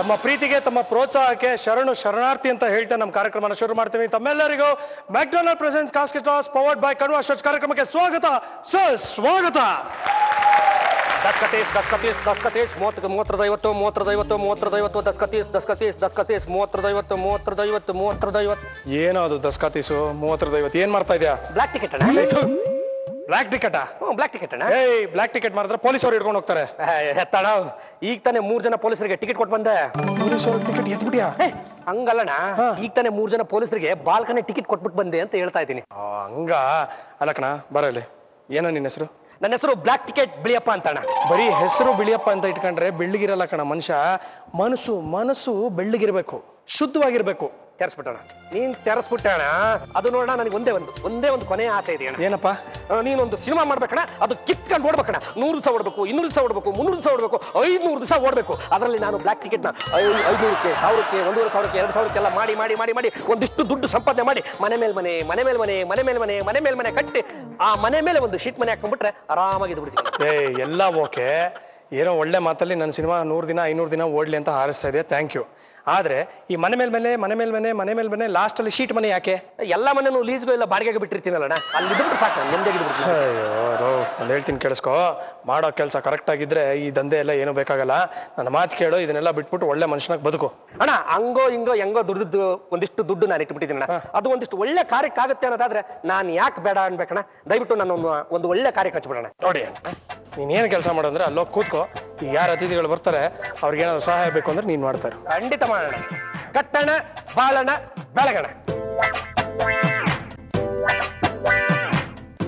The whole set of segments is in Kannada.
ತಮ್ಮ ಪ್ರೀತಿಗೆ ತಮ್ಮ ಪ್ರೋತ್ಸಾಹಕ್ಕೆ ಶರಣಾರ್ಥಿ ಅಂತ ಹೇಳ್ತಾ ನಮ್ಮ ಕಾರ್ಯಕ್ರಮನ ಶುರು ಮಾಡ್ತೀವಿ. ತಮ್ಮೆಲ್ಲರಿಗೂ McDonald presents casket toss powered by Kanva shirts ಕಾರ್ಯಕ್ರಮಕ್ಕೆ ಸ್ವಾಗತ. ಸ್ವಾಗತ. ದಸ್ಕತೀಸ್ 30 ಏನೋ ಅದು ದಸ್ಕತೀಸು 30 ಏನ್ ಮಾಡ್ತಾ ಇದೆಯಾ? ಬ್ಲಾಕ್ ಟಿಕೆಟ್ ಅಣ್ಣ. ಬ್ಲಾಕ್ ಟಿಕೆಟಾ? ಬ್ಲಾಕ್ ಟಿಕೆಟ್ ಅಣ್ಣ. ಬ್ಲಾಕ್ ಟಿಕೆಟ್ ಮಾಡಿದ್ರೆ ಪೊಲೀಸ್ ಅವ್ರು ಹಿಡ್ಕೊಂಡು ಹೋಗ್ತಾರೆ. ಎತ್ತಣ, ಈಗ ತಾನೇ 3 ಜನ ಪೊಲೀಸರಿಗೆ ಟಿಕೆಟ್ ಕೊಟ್ಟು ಬಂದೆ. ಪೊಲೀಸ್ ಅವ್ರ ಟಿಕೆಟ್ ಎತ್ಬಿಟ್ಯಾ? ಹಂಗಲ್ಲಣ್ಣ, ಈಗ ತಾನೇ 3 ಜನ ಪೊಲೀಸರಿಗೆ ಬಾಲ್ಕನಿ ಟಿಕೆಟ್ ಕೊಟ್ಬಿಟ್ಟು ಬಂದೆ ಅಂತ ಹೇಳ್ತಾ ಇದ್ದೀನಿ. ಹಂಗ ಅಲ್ಲ ಕಣ, ಬರಲಿ. ಏನೋ ನಿನ್ನ ಹೆಸರು? ನನ್ನ ಹೆಸರು ಬ್ಲಾಕ್ ಟಿಕೆಟ್ ಬಿಳಿಯಪ್ಪ ಅಂತ ಅಣ್ಣ. ಬರೀ ಹೆಸರು ಬಿಳಿಯಪ್ಪ ಅಂತ ಇಟ್ಕೊಂಡ್ರೆ ಬೆಳ್ಳಿಗಿರಲ್ಲ ಕಣ ಮನುಷ್ಯ. ಮನಸ್ಸು ಬೆಳ್ಳಿಗಿರ್ಬೇಕು, ಶುದ್ಧವಾಗಿರ್ಬೇಕು. ತೆರೆಸ್ಬಿಟ್ಟಣ, ನೀನ್ ತೆರೆಸ್ಬಿಟ್ಟಣ. ಅದು ನೋಡೋಣ, ನನಗೆ ಒಂದೇ ಒಂದು ಕೊನೆಯ ಆಸೆ ಇದೆ ಅಣ್ಣ. ಏನಪ್ಪ? ನೀನೊಂದು ಸಿನಿಮಾ ಮಾಡ್ಬೇಕಣ್ಣ, ಅದು ಕಿತ್ಕೊಂಡು ಓಡ್ಬೇಕಣ್ಣ. 100 ದಿವಸ ಓಡ್ಬೇಕು, 200 ದಿವಸ ಓಡ್ಬೇಕು, 300 ದಿವಸ ಓಡ್ಬೇಕು, 500 ದಿವಸ ಓಡ್ಬೇಕು. ಅದರಲ್ಲಿ ನಾನು ಬ್ಲಾಕ್ ಟಿಕೆಟ್ ನ 500ಕ್ಕೆ, 1000ಕ್ಕೆ, 1,500ಕ್ಕೆ, 2,000ಕ್ಕೆಲ್ಲ ಮಾಡಿ ಒಂದಿಷ್ಟು ದುಡ್ಡು ಸಂಪಾದನೆ ಮಾಡಿ ಮನೆ ಮೇಲೆ ಮನೆ ಕಟ್ಟಿ ಆ ಮನೆ ಮೇಲೆ ಒಂದು ಶೀಟ್ ಮನೆ ಹಾಕೊಂಡ್ಬಿಟ್ರೆ ಆರಾಮಾಗಿ ಇದು ಬಿಡ್ತೀನಿ. ಎಲ್ಲ ಓಕೆ, ಏನೋ ಒಳ್ಳೆ ಮಾತಲ್ಲಿ ನನ್ನ ಸಿನಿಮಾ 100 ದಿನ 500 ದಿನ ಓಡ್ಲಿ ಅಂತ ಹಾರಿಸ್ತಾ ಇದೆ, ಥ್ಯಾಂಕ್ ಯು. ಆದ್ರೆ ಈ ಮನೆ ಮೇಲೆ ಲಾಸ್ಟ್ ಅಲ್ಲಿ ಶೀಟ್ ಮನೆ ಯಾಕೆ? ಎಲ್ಲ ಮನೆನೂ ಲೀಸ್ಗೂ ಇಲ್ಲ ಬಾಡಿಗೆಗೆ ಬಿಟ್ಟಿರ್ತೀನಲ್ಲಣ್ಣ, ಅಲ್ಲಿ ಬಿಟ್ಟು ಸಾಕು, ನೆಮ್ಮದಿಯಾಗಿ ಬಿಡ್ತೀನಿ. ಅಯ್ಯೋ, ಒಂದು ಹೇಳ್ತೀನಿ ಕೇಳಿಸ್ಕೊ. ಮಾಡೋ ಕೆಲಸ ಕರೆಕ್ಟ್ ಆಗಿದ್ರೆ ಈ ದಂಧೆ ಎಲ್ಲ ಏನೂ ಬೇಕಾಗಲ್ಲ. ನನ್ನ ಮಾತು ಕೇಳು, ಇದನ್ನೆಲ್ಲ ಬಿಟ್ಬಿಟ್ಟು ಒಳ್ಳೆ ಮನುಷ್ಯನಾಗಿ ಬದುಕು. ಅಣ್ಣ, ಹಂಗೋ ಹಿಂಗೋ ಹೆಂಗೋ ದುಡ್ದು ಒಂದಿಷ್ಟು ದುಡ್ಡು ನಾನು ಇಟ್ಬಿಟ್ಟಿದ್ದೀನಿ ಅಣ್ಣ. ಅದು ಒಂದಿಷ್ಟು ಒಳ್ಳೆ ಕಾರ್ಯಕ್ಕಾಗುತ್ತೆ ಅನ್ನೋದಾದ್ರೆ ನಾನು ಯಾಕೆ ಬೇಡ ಅನ್ಬೇಕಣ್ಣ? ದಯವಿಟ್ಟು ನಾನು ಒಂದು ಒಳ್ಳೆ ಕಾರ್ಯಕ್ಕೆ ಹಚ್ಬಿಡೋಣ. ನೋಡಿ, ನೀನೇನು ಕೆಲಸ ಮಾಡೋದ್ರೆ ಅಲ್ಲೋಗಿ ಕೂತ್ಕೋ. ಈಗ ಯಾರು ಅತಿಥಿಗಳು ಬರ್ತಾರೆ ಅವ್ರಿಗೇನಾದ್ರು ಸಹಾಯ ಬೇಕು ಅಂದ್ರೆ ನೀನ್ ಮಾಡ್ತಾರೆ. ಖಂಡಿತ ಮಾಡೋಣ. ಕಟ್ಟಣ, ಬಾಳಣ, ಬೆಳಗಣ.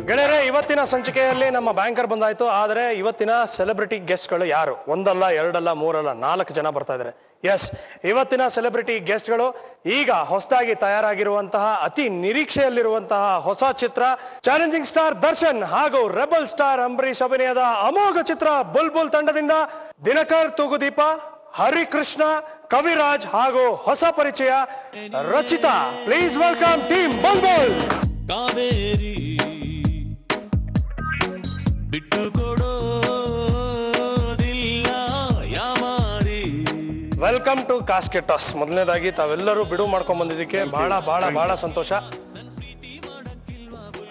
ಗೆಳೆಯರೆ, ಇವತ್ತಿನ ಸಂಚಿಕೆಯಲ್ಲಿ ನಮ್ಮ ಬ್ಯಾಂಕರ್ ಬಂದಾಯ್ತು. ಆದರೆ ಇವತ್ತಿನ ಸೆಲೆಬ್ರಿಟಿ ಗೆಸ್ಟ್ಗಳು ಯಾರು? 1 ಅಲ್ಲ 2 ಅಲ್ಲ 3 ಅಲ್ಲ 4 ಜನ ಬರ್ತಾ ಇದ್ದಾರೆ. ಎಸ್, ಇವತ್ತಿನ ಸೆಲೆಬ್ರಿಟಿ ಗೆಸ್ಟ್ಗಳು ಈಗ ಹೊಸದಾಗಿ ತಯಾರಾಗಿರುವಂತಹ ಅತಿ ನಿರೀಕ್ಷೆಯಲ್ಲಿರುವಂತಹ ಹೊಸ ಚಿತ್ರ ಚಾಲೆಂಜಿಂಗ್ ಸ್ಟಾರ್ ದರ್ಶನ್ ಹಾಗೂ ರೆಬಲ್ ಸ್ಟಾರ್ ಅಂಬರೀಶ್ ಅಭಿನಯದ ಅಮೋಘ ಚಿತ್ರ ಬುಲ್ಬುಲ್ ತಂಡದಿಂದ ದಿನಕರ್ ತೂಗುದೀಪ, ಹರಿಕೃಷ್ಣ, ಕವಿರಾಜ್ ಹಾಗೂ ಹೊಸ ಪರಿಚಯ Rachita. Please welcome team Bulbul. Kaveri ಬಿಟ್ಟು ಕೊಡೋದಿಲ್ಲ ಯಾಮಾರಿ. Welcome to casket toss. ಮೊದಲನೇದಾಗಿ ತಾವೆಲ್ಲರೂ ಬಿಡುವು ಮಾಡ್ಕೊಂಡ್ ಬಂದಿದ್ದಕ್ಕೆ ಬಹಳ ಸಂತೋಷ.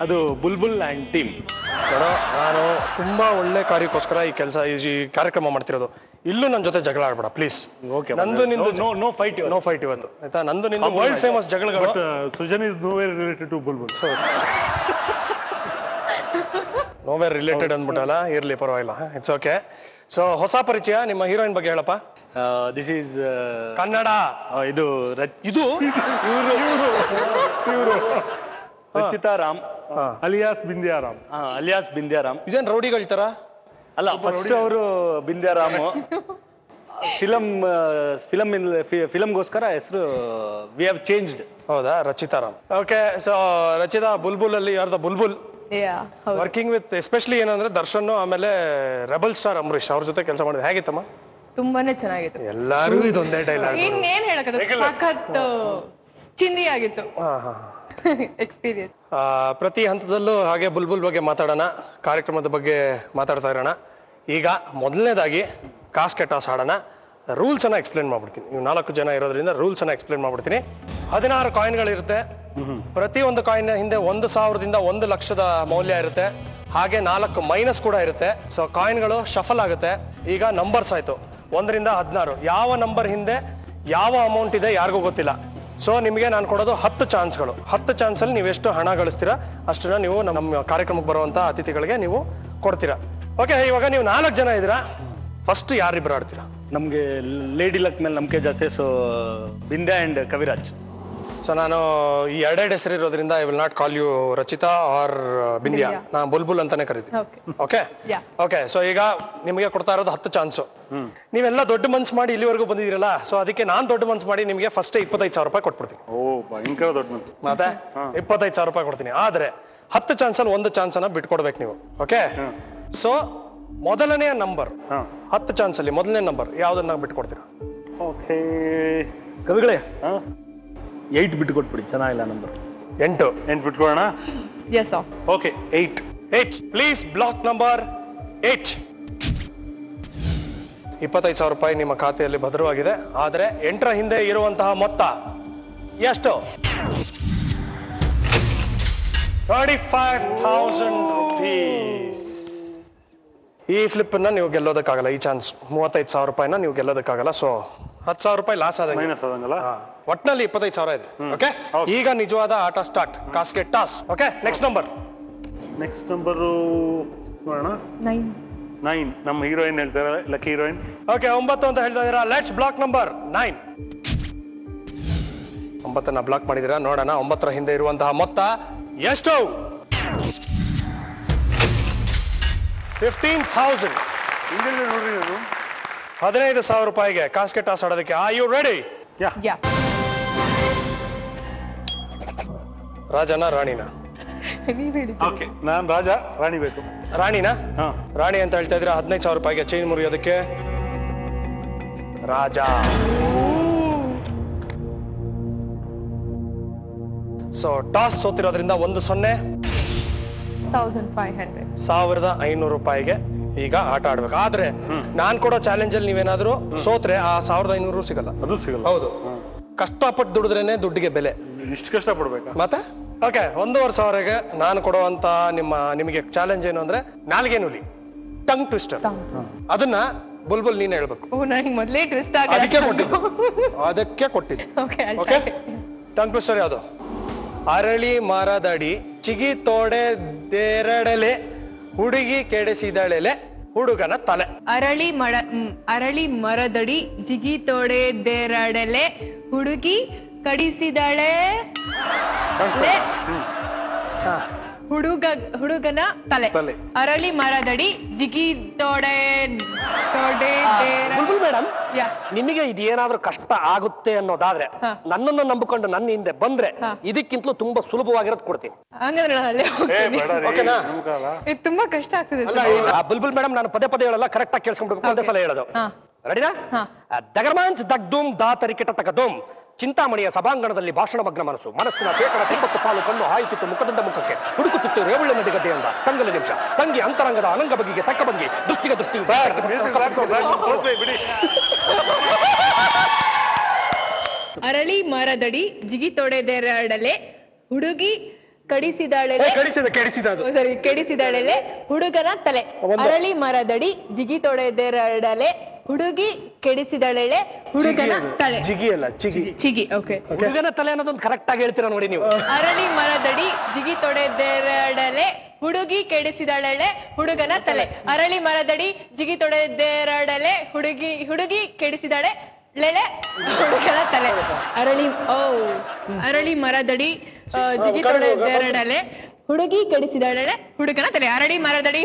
ಅದು ಬುಲ್ಬುಲ್ ಅಂಡ್ ಟೀಮ್. ನಾನು ತುಂಬಾ ಒಳ್ಳೆ ಕಾರ್ಯಕ್ಕೋಸ್ಕರ ಈ ಕಾರ್ಯಕ್ರಮ ಮಾಡ್ತಿರೋದು. ಇಲ್ಲೂ ನನ್ನ ಜೊತೆ ಜಗಳ ಆಡ್ಬೇಡ ಪ್ಲೀಸ್. ನಂದು ನಿಂದು ನೋ ಫೈಟ್ ಇವತ್ತು ಆಯ್ತಾ? ನಂದು ನಿಂದು ವರ್ಲ್ಡ್ ಫೇಮಸ್ ಜಗಳಗಳು. Sujan is nowhere related to Bulbul. Nowhere related ಅಂದ್ಬಿಟ್ಟಲ್ಲ, ಇರ್ಲಿ ಪರವಾಗಿಲ್ಲ, ಇಟ್ಸ್ ಓಕೆ. ಸೊ ಹೊಸ ಪರಿಚಯ, ನಿಮ್ಮ ಹೀರೋಯಿನ್ ಬಗ್ಗೆ ಹೇಳಪ್ಪ. This is Kannada. ಇದು ಇವರು ರಚಿತಾ ರಾಮ್ ಅಲಿಯಾಸ್ ಬಿಂದ್ಯಾರಾಮ್. ಇದೇನ್ ರೌಡಿಗಳ ತರ? ಅಲ್ಲ, ಫಸ್ಟ್ ಅವರು ಬಿಂದ್ಯಾರಾಮ್ ಫಿಲಮ್ಗೋಸ್ಕರ ಹೆಸರು ವಿ ಹ್ಯಾವ್ ಚೇಂಜ್ಡ್. ಹೌದಾ? ರಚಿತಾ ರಾಮ್. ಓಕೆ. ಸೊ ರಚಿತಾ, ಬುಲ್ಬುಲ್ ಅಲ್ಲಿ ಯಾರ್ದ ಬುಲ್ಬುಲ್ ವರ್ಕಿಂಗ್ ವಿತ್ ಎಸ್ಪೆಷಲಿ ಏನಂದ್ರೆ ದರ್ಶನ್ ಆಮೇಲೆ ರೆಬಲ್ ಸ್ಟಾರ್ ಅಂಬರೀಶ್ ಅವ್ರ ಜೊತೆ ಕೆಲಸ ಮಾಡಿದ್ರೆ ಹೇಗಿತ್ತಮ್ಮ? ತುಂಬಾನೇ ಚೆನ್ನಾಗಿತ್ತು. ಎಲ್ಲಾರು ಇದೊಂದೇ ಡೈಲಾಗ್. ಇನ್ನೇನ್ ಹೇಳಕ್ಕೆ, ಸಖತ್ ಚಿಂದಿ ಆಗಿತ್ತು ಎಕ್ಸ್ಪೀರಿಯನ್ಸ್. ಪ್ರತಿ ಹಂತದಲ್ಲೂ ಹಾಗೆ ಬುಲ್ಬುಲ್ ಬಗ್ಗೆ ಮಾತಾಡೋಣ, ಕಾರ್ಯಕ್ರಮದ ಬಗ್ಗೆ ಮಾತಾಡ್ತಾ ಇರೋಣ. ಈಗ ಮೊದಲನೇದಾಗಿ ಕಾಸ್ಕೆಟ್ ಟಾಸ್ ಆಡೋಣ. ರೂಲ್ಸ್ ಅನ್ನ ಎಕ್ಸ್ಪ್ಲೇನ್ ಮಾಡ್ಬಿಡ್ತೀನಿ. ನೀವು 4 ಜನ ಇರೋದ್ರಿಂದ ರೂಲ್ಸ್ ಅನ್ನ ಎಕ್ಸ್ಪ್ಲೇನ್ ಮಾಡ್ಬಿಡ್ತೀನಿ. 16 ಕಾಯಿನ್ಗಳಿರುತ್ತೆ. ಪ್ರತಿ ಒಂದು ಕಾಯಿನ್ ಹಿಂದೆ 1,000ದಿಂದ 1,00,000 ಮೌಲ್ಯ ಇರುತ್ತೆ. ಹಾಗೆ 4 ಮೈನಸ್ ಕೂಡ ಇರುತ್ತೆ. ಸೊ ಕಾಯಿನ್ಗಳು ಶಫಲ್ ಆಗುತ್ತೆ. ಈಗ ನಂಬರ್ಸ್ ಆಯ್ತು, 1 ರಿಂದ 16. ಯಾವ ನಂಬರ್ ಹಿಂದೆ ಯಾವ ಅಮೌಂಟ್ ಇದೆ ಯಾರಿಗೂ ಗೊತ್ತಿಲ್ಲ. ಸೊ ನಿಮಗೆ ನಾನು ಕೊಡೋದು 10 ಚಾನ್ಸ್ಗಳು. 10 ಚಾನ್ಸಲ್ಲಿ ನೀವು ಎಷ್ಟು ಹಣ ಗಳಿಸ್ತೀರಾ ಅಷ್ಟನ್ನ ನೀವು ನಮ್ಮ ಕಾರ್ಯಕ್ರಮಕ್ಕೆ ಬರುವಂತ ಅತಿಥಿಗಳಿಗೆ ನೀವು ಕೊಡ್ತೀರಾ. ಓಕೆ, ಇವಾಗ ನೀವು 4 ಜನ ಇದ್ದೀರಾ. ಫಸ್ಟ್ ಯಾರಿಬ್ರು ಆಡ್ತೀರಾ? ನಮ್ಗೆ ಲೇಡಿ ಲಕ್ ಮೇಲೆ ನಂಬಿಕೆ ಜಾಸ್ತಿ. So Bindya and Kaviraj. So ನಾನು ಈ 2 ಹೆಸರು ಇರೋದ್ರಿಂದ I will not call you Rachita or Bindya. ನಾನು ಬುಲ್ಬುಲ್ ಅಂತಾನೆ ಕರಿತೀನಿ. Okay okay. ಸೊ ಈಗ ನಿಮಗೆ ಕೊಡ್ತಾ ಇರೋದು 10 ಚಾನ್ಸು. ನೀವೆಲ್ಲ ದೊಡ್ಡ ಮನ್ಸು ಮಾಡಿ ಇಲ್ಲಿವರೆಗೂ ಬಂದಿದ್ದೀರಲ್ಲ, ಸೊ ಅದಕ್ಕೆ ನಾನು ದೊಡ್ಡ ಮನ್ಸು ಮಾಡಿ ನಿಮಗೆ ಫಸ್ಟ್ 25,000 ರೂಪಾಯಿ ಕೊಟ್ಬಿಡ್ತೀನಿ. ಓ, ಭಯಂಕರ ದೊಡ್ಡ ಮನ್ಸು. ಮತ್ತೆ 25,000 ರೂಪಾಯಿ ಕೊಡ್ತೀನಿ. ಆದ್ರೆ 10 ಚಾನ್ಸಲ್ಲಿ 1 ಚಾನ್ಸನ್ನ ಬಿಟ್ಕೊಡ್ಬೇಕು ನೀವು. ಓಕೆ. ಸೊ ಮೊದಲನೆಯ ನಂಬರ್ 10 ಚಾನ್ಸಲ್ಲಿ ಮೊದಲನೇ ನಂಬರ್ ಯಾವ್ದನ್ನ ಬಿಟ್ಕೊಡ್ತೀರಾ? ಓಕೆ ಕವಿಗಳೇ, 8 ಬಿಟ್ಟು ಕೊಟ್ಬಿಡಿ. ಚೆನ್ನಾಗಿಲ್ಲ ನಂಬರ್. 8 ಬಿಟ್ಕೊಡೋಣ. Yes sir. Okay, 8. Please block number 8. 25,000 ರೂಪಾಯಿ ನಿಮ್ಮ ಖಾತೆಯಲ್ಲಿ ಭದ್ರವಾಗಿದೆ. ಆದರೆ 8ರ ಹಿಂದೆ ಇರುವಂತಹ ಮೊತ್ತ ಎಷ್ಟು? 35,000 rupees. ಈ ಫ್ಲಿಪ್ ಅನ್ನ ನೀವು ಗೆಲ್ಲೋದಕ್ಕಾಗಲ್ಲ. ಈ ಚಾನ್ಸ್ 35,000 ರೂಪಾಯಿನ ನೀವು ಗೆಲ್ಲೋದಕ್ಕಾಗಲ್ಲ. ಸೊ 10,000 ರೂಪಾಯಿ ಲಾಸ್ ಆದ ಮೈನಸ್ ಆದಂಗಲ್ಲ. ಒಟ್ನಲ್ಲಿ 25,000 ಇದೆ. ಓಕೆ, ಈಗ ನಿಜವಾದ ಆಟ start. Casket toss. Okay, next number. Next number ನೋಡೋಣ. 9 ನಮ್ಮ ಹೀರೋಯಿನ್ ಹೇಳ್ತಾರೆ, ಲಕ್ಕಿ ಹೀರೋಯಿನ್. ಓಕೆ, 9 ಅಂತ ಹೇಳ್ತಾ ಇದೀರಾ. Let's block number 9. 9 ಬ್ಲಾಕ್ ಮಾಡಿದಿರಾ. ನೋಡೋಣ 9ರ ಹಿಂದೆ ಇರುವಂತಹ ಮೊತ್ತ ಎಷ್ಟು? 15,000. ಹಿಂದೆ ನೋಡ್ರಿ ಅದು. 15,000 ರೂಪಾಯಿಗೆ ಕಾಸ್ಕೆಟ್ ಟಾಸ್ ಆಡೋದಕ್ಕೆ. Are you ready? ಯಾ. ರಾಜನ ರಾಣಿನ? ನೀವ್ ಹೇಳಿ. ಓಕೆ, ನಾನ್ ರಾಜ, ರಾಣಿ ಬೇಕು. ರಾಣಿನ? ಹಾ, ರಾಣಿ ಅಂತ ಹೇಳ್ತಾ ಇದ್ರೆ 15,000 ರೂಪಾಯಿಗೆ ಚೈನ್ ಮುರಿಯೋದಕ್ಕೆ ರಾಜ. ಸೊ ಟಾಸ್ ಸೋತಿರೋದ್ರಿಂದ 1-0. 1,500. 1,500 ರೂಪಾಯಿಗೆ ಈಗ ಆಟ ಆಡ್ಬೇಕು. ಆದ್ರೆ ನಾನ್ ಕೊಡೋ ಚಾಲೆಂಜ್ ಅಲ್ಲಿ ನೀವೇನಾದ್ರೂ ಸೋತ್ರೆ ಆ 1,500 ಸಿಗಲ್ಲ. ಅದು ಸಿಗಲ್ಲ. ಹೌದು, ಕಷ್ಟಪಟ್ಟು ದುಡಿದ್ರೇನೆ ದುಡ್ಡಿಗೆ ಬೆಲೆ. ಇಷ್ಟು ಕಷ್ಟ ಪಡ್ಬೇಕಾ ಮತ್ತೆ? ಓಕೆ, 1,500ಗೆ ನಾನು ಕೊಡುವಂತ ನಿಮಗೆ ಚಾಲೆಂಜ್ ಏನು ಅಂದ್ರೆ ನಾಲ್ಗೆ ನುಲಿ, ಟಂಗ್ ಟ್ವಿಸ್ಟರ್. ಅದನ್ನ ಬುಲ್ಬುಲ್ ನೀನ್ ಹೇಳ್ಬೇಕು. ಓ, ನನಗೆ ಮೊದಲೇ ಟ್ವಿಸ್ಟ್ ಅದಕ್ಕೆ ಕೊಟ್ಟಿದ್ದು. ಓಕೆ. ಓಕೆ, ಟಂಗ್ ಟ್ವಿಸ್ಟರ್ ಯಾವುದು? ಅರಳಿ ಮರದಡಿ ಚಿಗಿ ತೋಡೆದೆರಡಲೆ ಹುಡುಗಿ ಕೆಡಿಸಿದಳೆಲೆ ಹುಡುಗನ ತಲೆ. ಅರಳಿ ಮರದಡಿ ಜಿಗಿ ತೋಡೆದೆರಡಲೆ ಹುಡುಗಿ ಕಡಿಸಿದಳೆ ಹುಡುಗನ ತಲೆ. ಅರಳಿ ಮರದಡಿ ಜಿಗಿ ಮೇಡಮ್, ಯಾ. ನಿಮಗೆ ಇದೇನಾದ್ರೂ ಕಷ್ಟ ಆಗುತ್ತೆ ಅನ್ನೋದಾದ್ರೆ ನನ್ನನ್ನು ನಂಬಿಕೊಂಡು ನನ್ನ ಹಿಂದೆ ಬಂದ್ರೆ ಇದಕ್ಕಿಂತಲೂ ತುಂಬಾ ಸುಲಭವಾಗಿರೋದು ಕೊಡ್ತೀನಿ. ಹಂಗಂದ್ರೆ ನಾನು ಅಲ್ಲೇ ಹೋಗ್ತೀನಿ. ಓಕೆನಾ? ಇದು ತುಂಬಾ ಕಷ್ಟ ಆಗ್ತದೆ. ಬುಲ್ಬುಲ್ ಮೇಡಮ್, ನಾನು ಪದೇ ಪದೇ ಹೇಳಲ್ಲ, ಕರೆಕ್ಟ್ ಆಗಿ ಕೇಳಿಸ್ಕೊಂಡ್ಬಿಡ್ಬೇಕು. ಒಂದೇ ಸಲ ಹೇಳೋದು. ರೆಡಿನಾ? ದಗರ್ಮಾಂಚ್ ದಗ್ದುಮ್ ದಾತರಿಕಿಟ ತಗದುಮ್ ಚಿಂತಾಮಣಿಯ ಸಭಾಂಗಣದಲ್ಲಿ ಭಾಷಣ ಮಗ್ನ ಮನಸ್ಸಿನ ಶೇಕಡ 90 ಪಾಲು ಕಣ್ಣು ಹಾಯುತ್ತಿತ್ತು ಮುಖದಿಂದ ಮುಖಕ್ಕೆ ಹುಡುಕುತ್ತಿತ್ತು ರೇವಳ್ಳಿ ನದಿಗಡ್ಡೆಯಿಂದ. ತಂಗಲ ನಿಮಿಷ ತಂಗಿ ಅಂತರಂಗದ ಅನಂಗ ಬಗೆಗೆ ತಕ್ಕ ಭಂಗಿ ದೃಷ್ಟಿಗೆ ದೃಷ್ಟಿ. ಅರಳಿ ಮರದಡಿ ಜಿಗಿ ತೊಡೆದೆರಡಲೆ ಹುಡುಗಿ ಕೆಡಿಸಿದಳೆಲೆ ಹುಡುಗನ ತಲೆ. ಅರಳಿ ಮರದಡಿ ಜಿಗಿ ತೊಡೆದೆರಡಲೆ ಹುಡುಗಿ ಕೆಡಿಸಿದಳೆಲೆ ಹುಡುಗನ ತಲೆ. ಜಿಗಿ ಅಲ್ಲ, ಚಿಗಿ. ಓಕೆ. ಹುಡುಗನ ತಲೆ ಅನ್ನೋದೊಂದು ಕರೆಕ್ಟ್ ಆಗಿ ಹೇಳ್ತೀರಾ ನೋಡಿ ನೀವು. ಅರಳಿ ಮರದಡಿ ಜಿಗಿ ತೊಡೆದೆರಡಲೆ ಹುಡುಗಿ ಕೆಡಿಸಿದಳೆಲೆ ಹುಡುಗನ ತಲೆ. ಅರಳಿ ಮರದಡಿ ಜಿಗಿ ತೊಡೆದೆರಡಲೆ ಹುಡುಗಿ ಕೆಡಿಸಿದಳೆ ಲೆಳೆ ಹುಡುಗನ ತಲೆ. ಅರಳಿ ಮರದಡಿ ಜಿಗಿ ತೊಡೆದೆರಡಲೆ ಹುಡುಗಿ ಕೆಡಿಸಿದಳೆ ಹುಡುಗನ ತಲೆ. ಅರಳಿ ಮರದಡಿ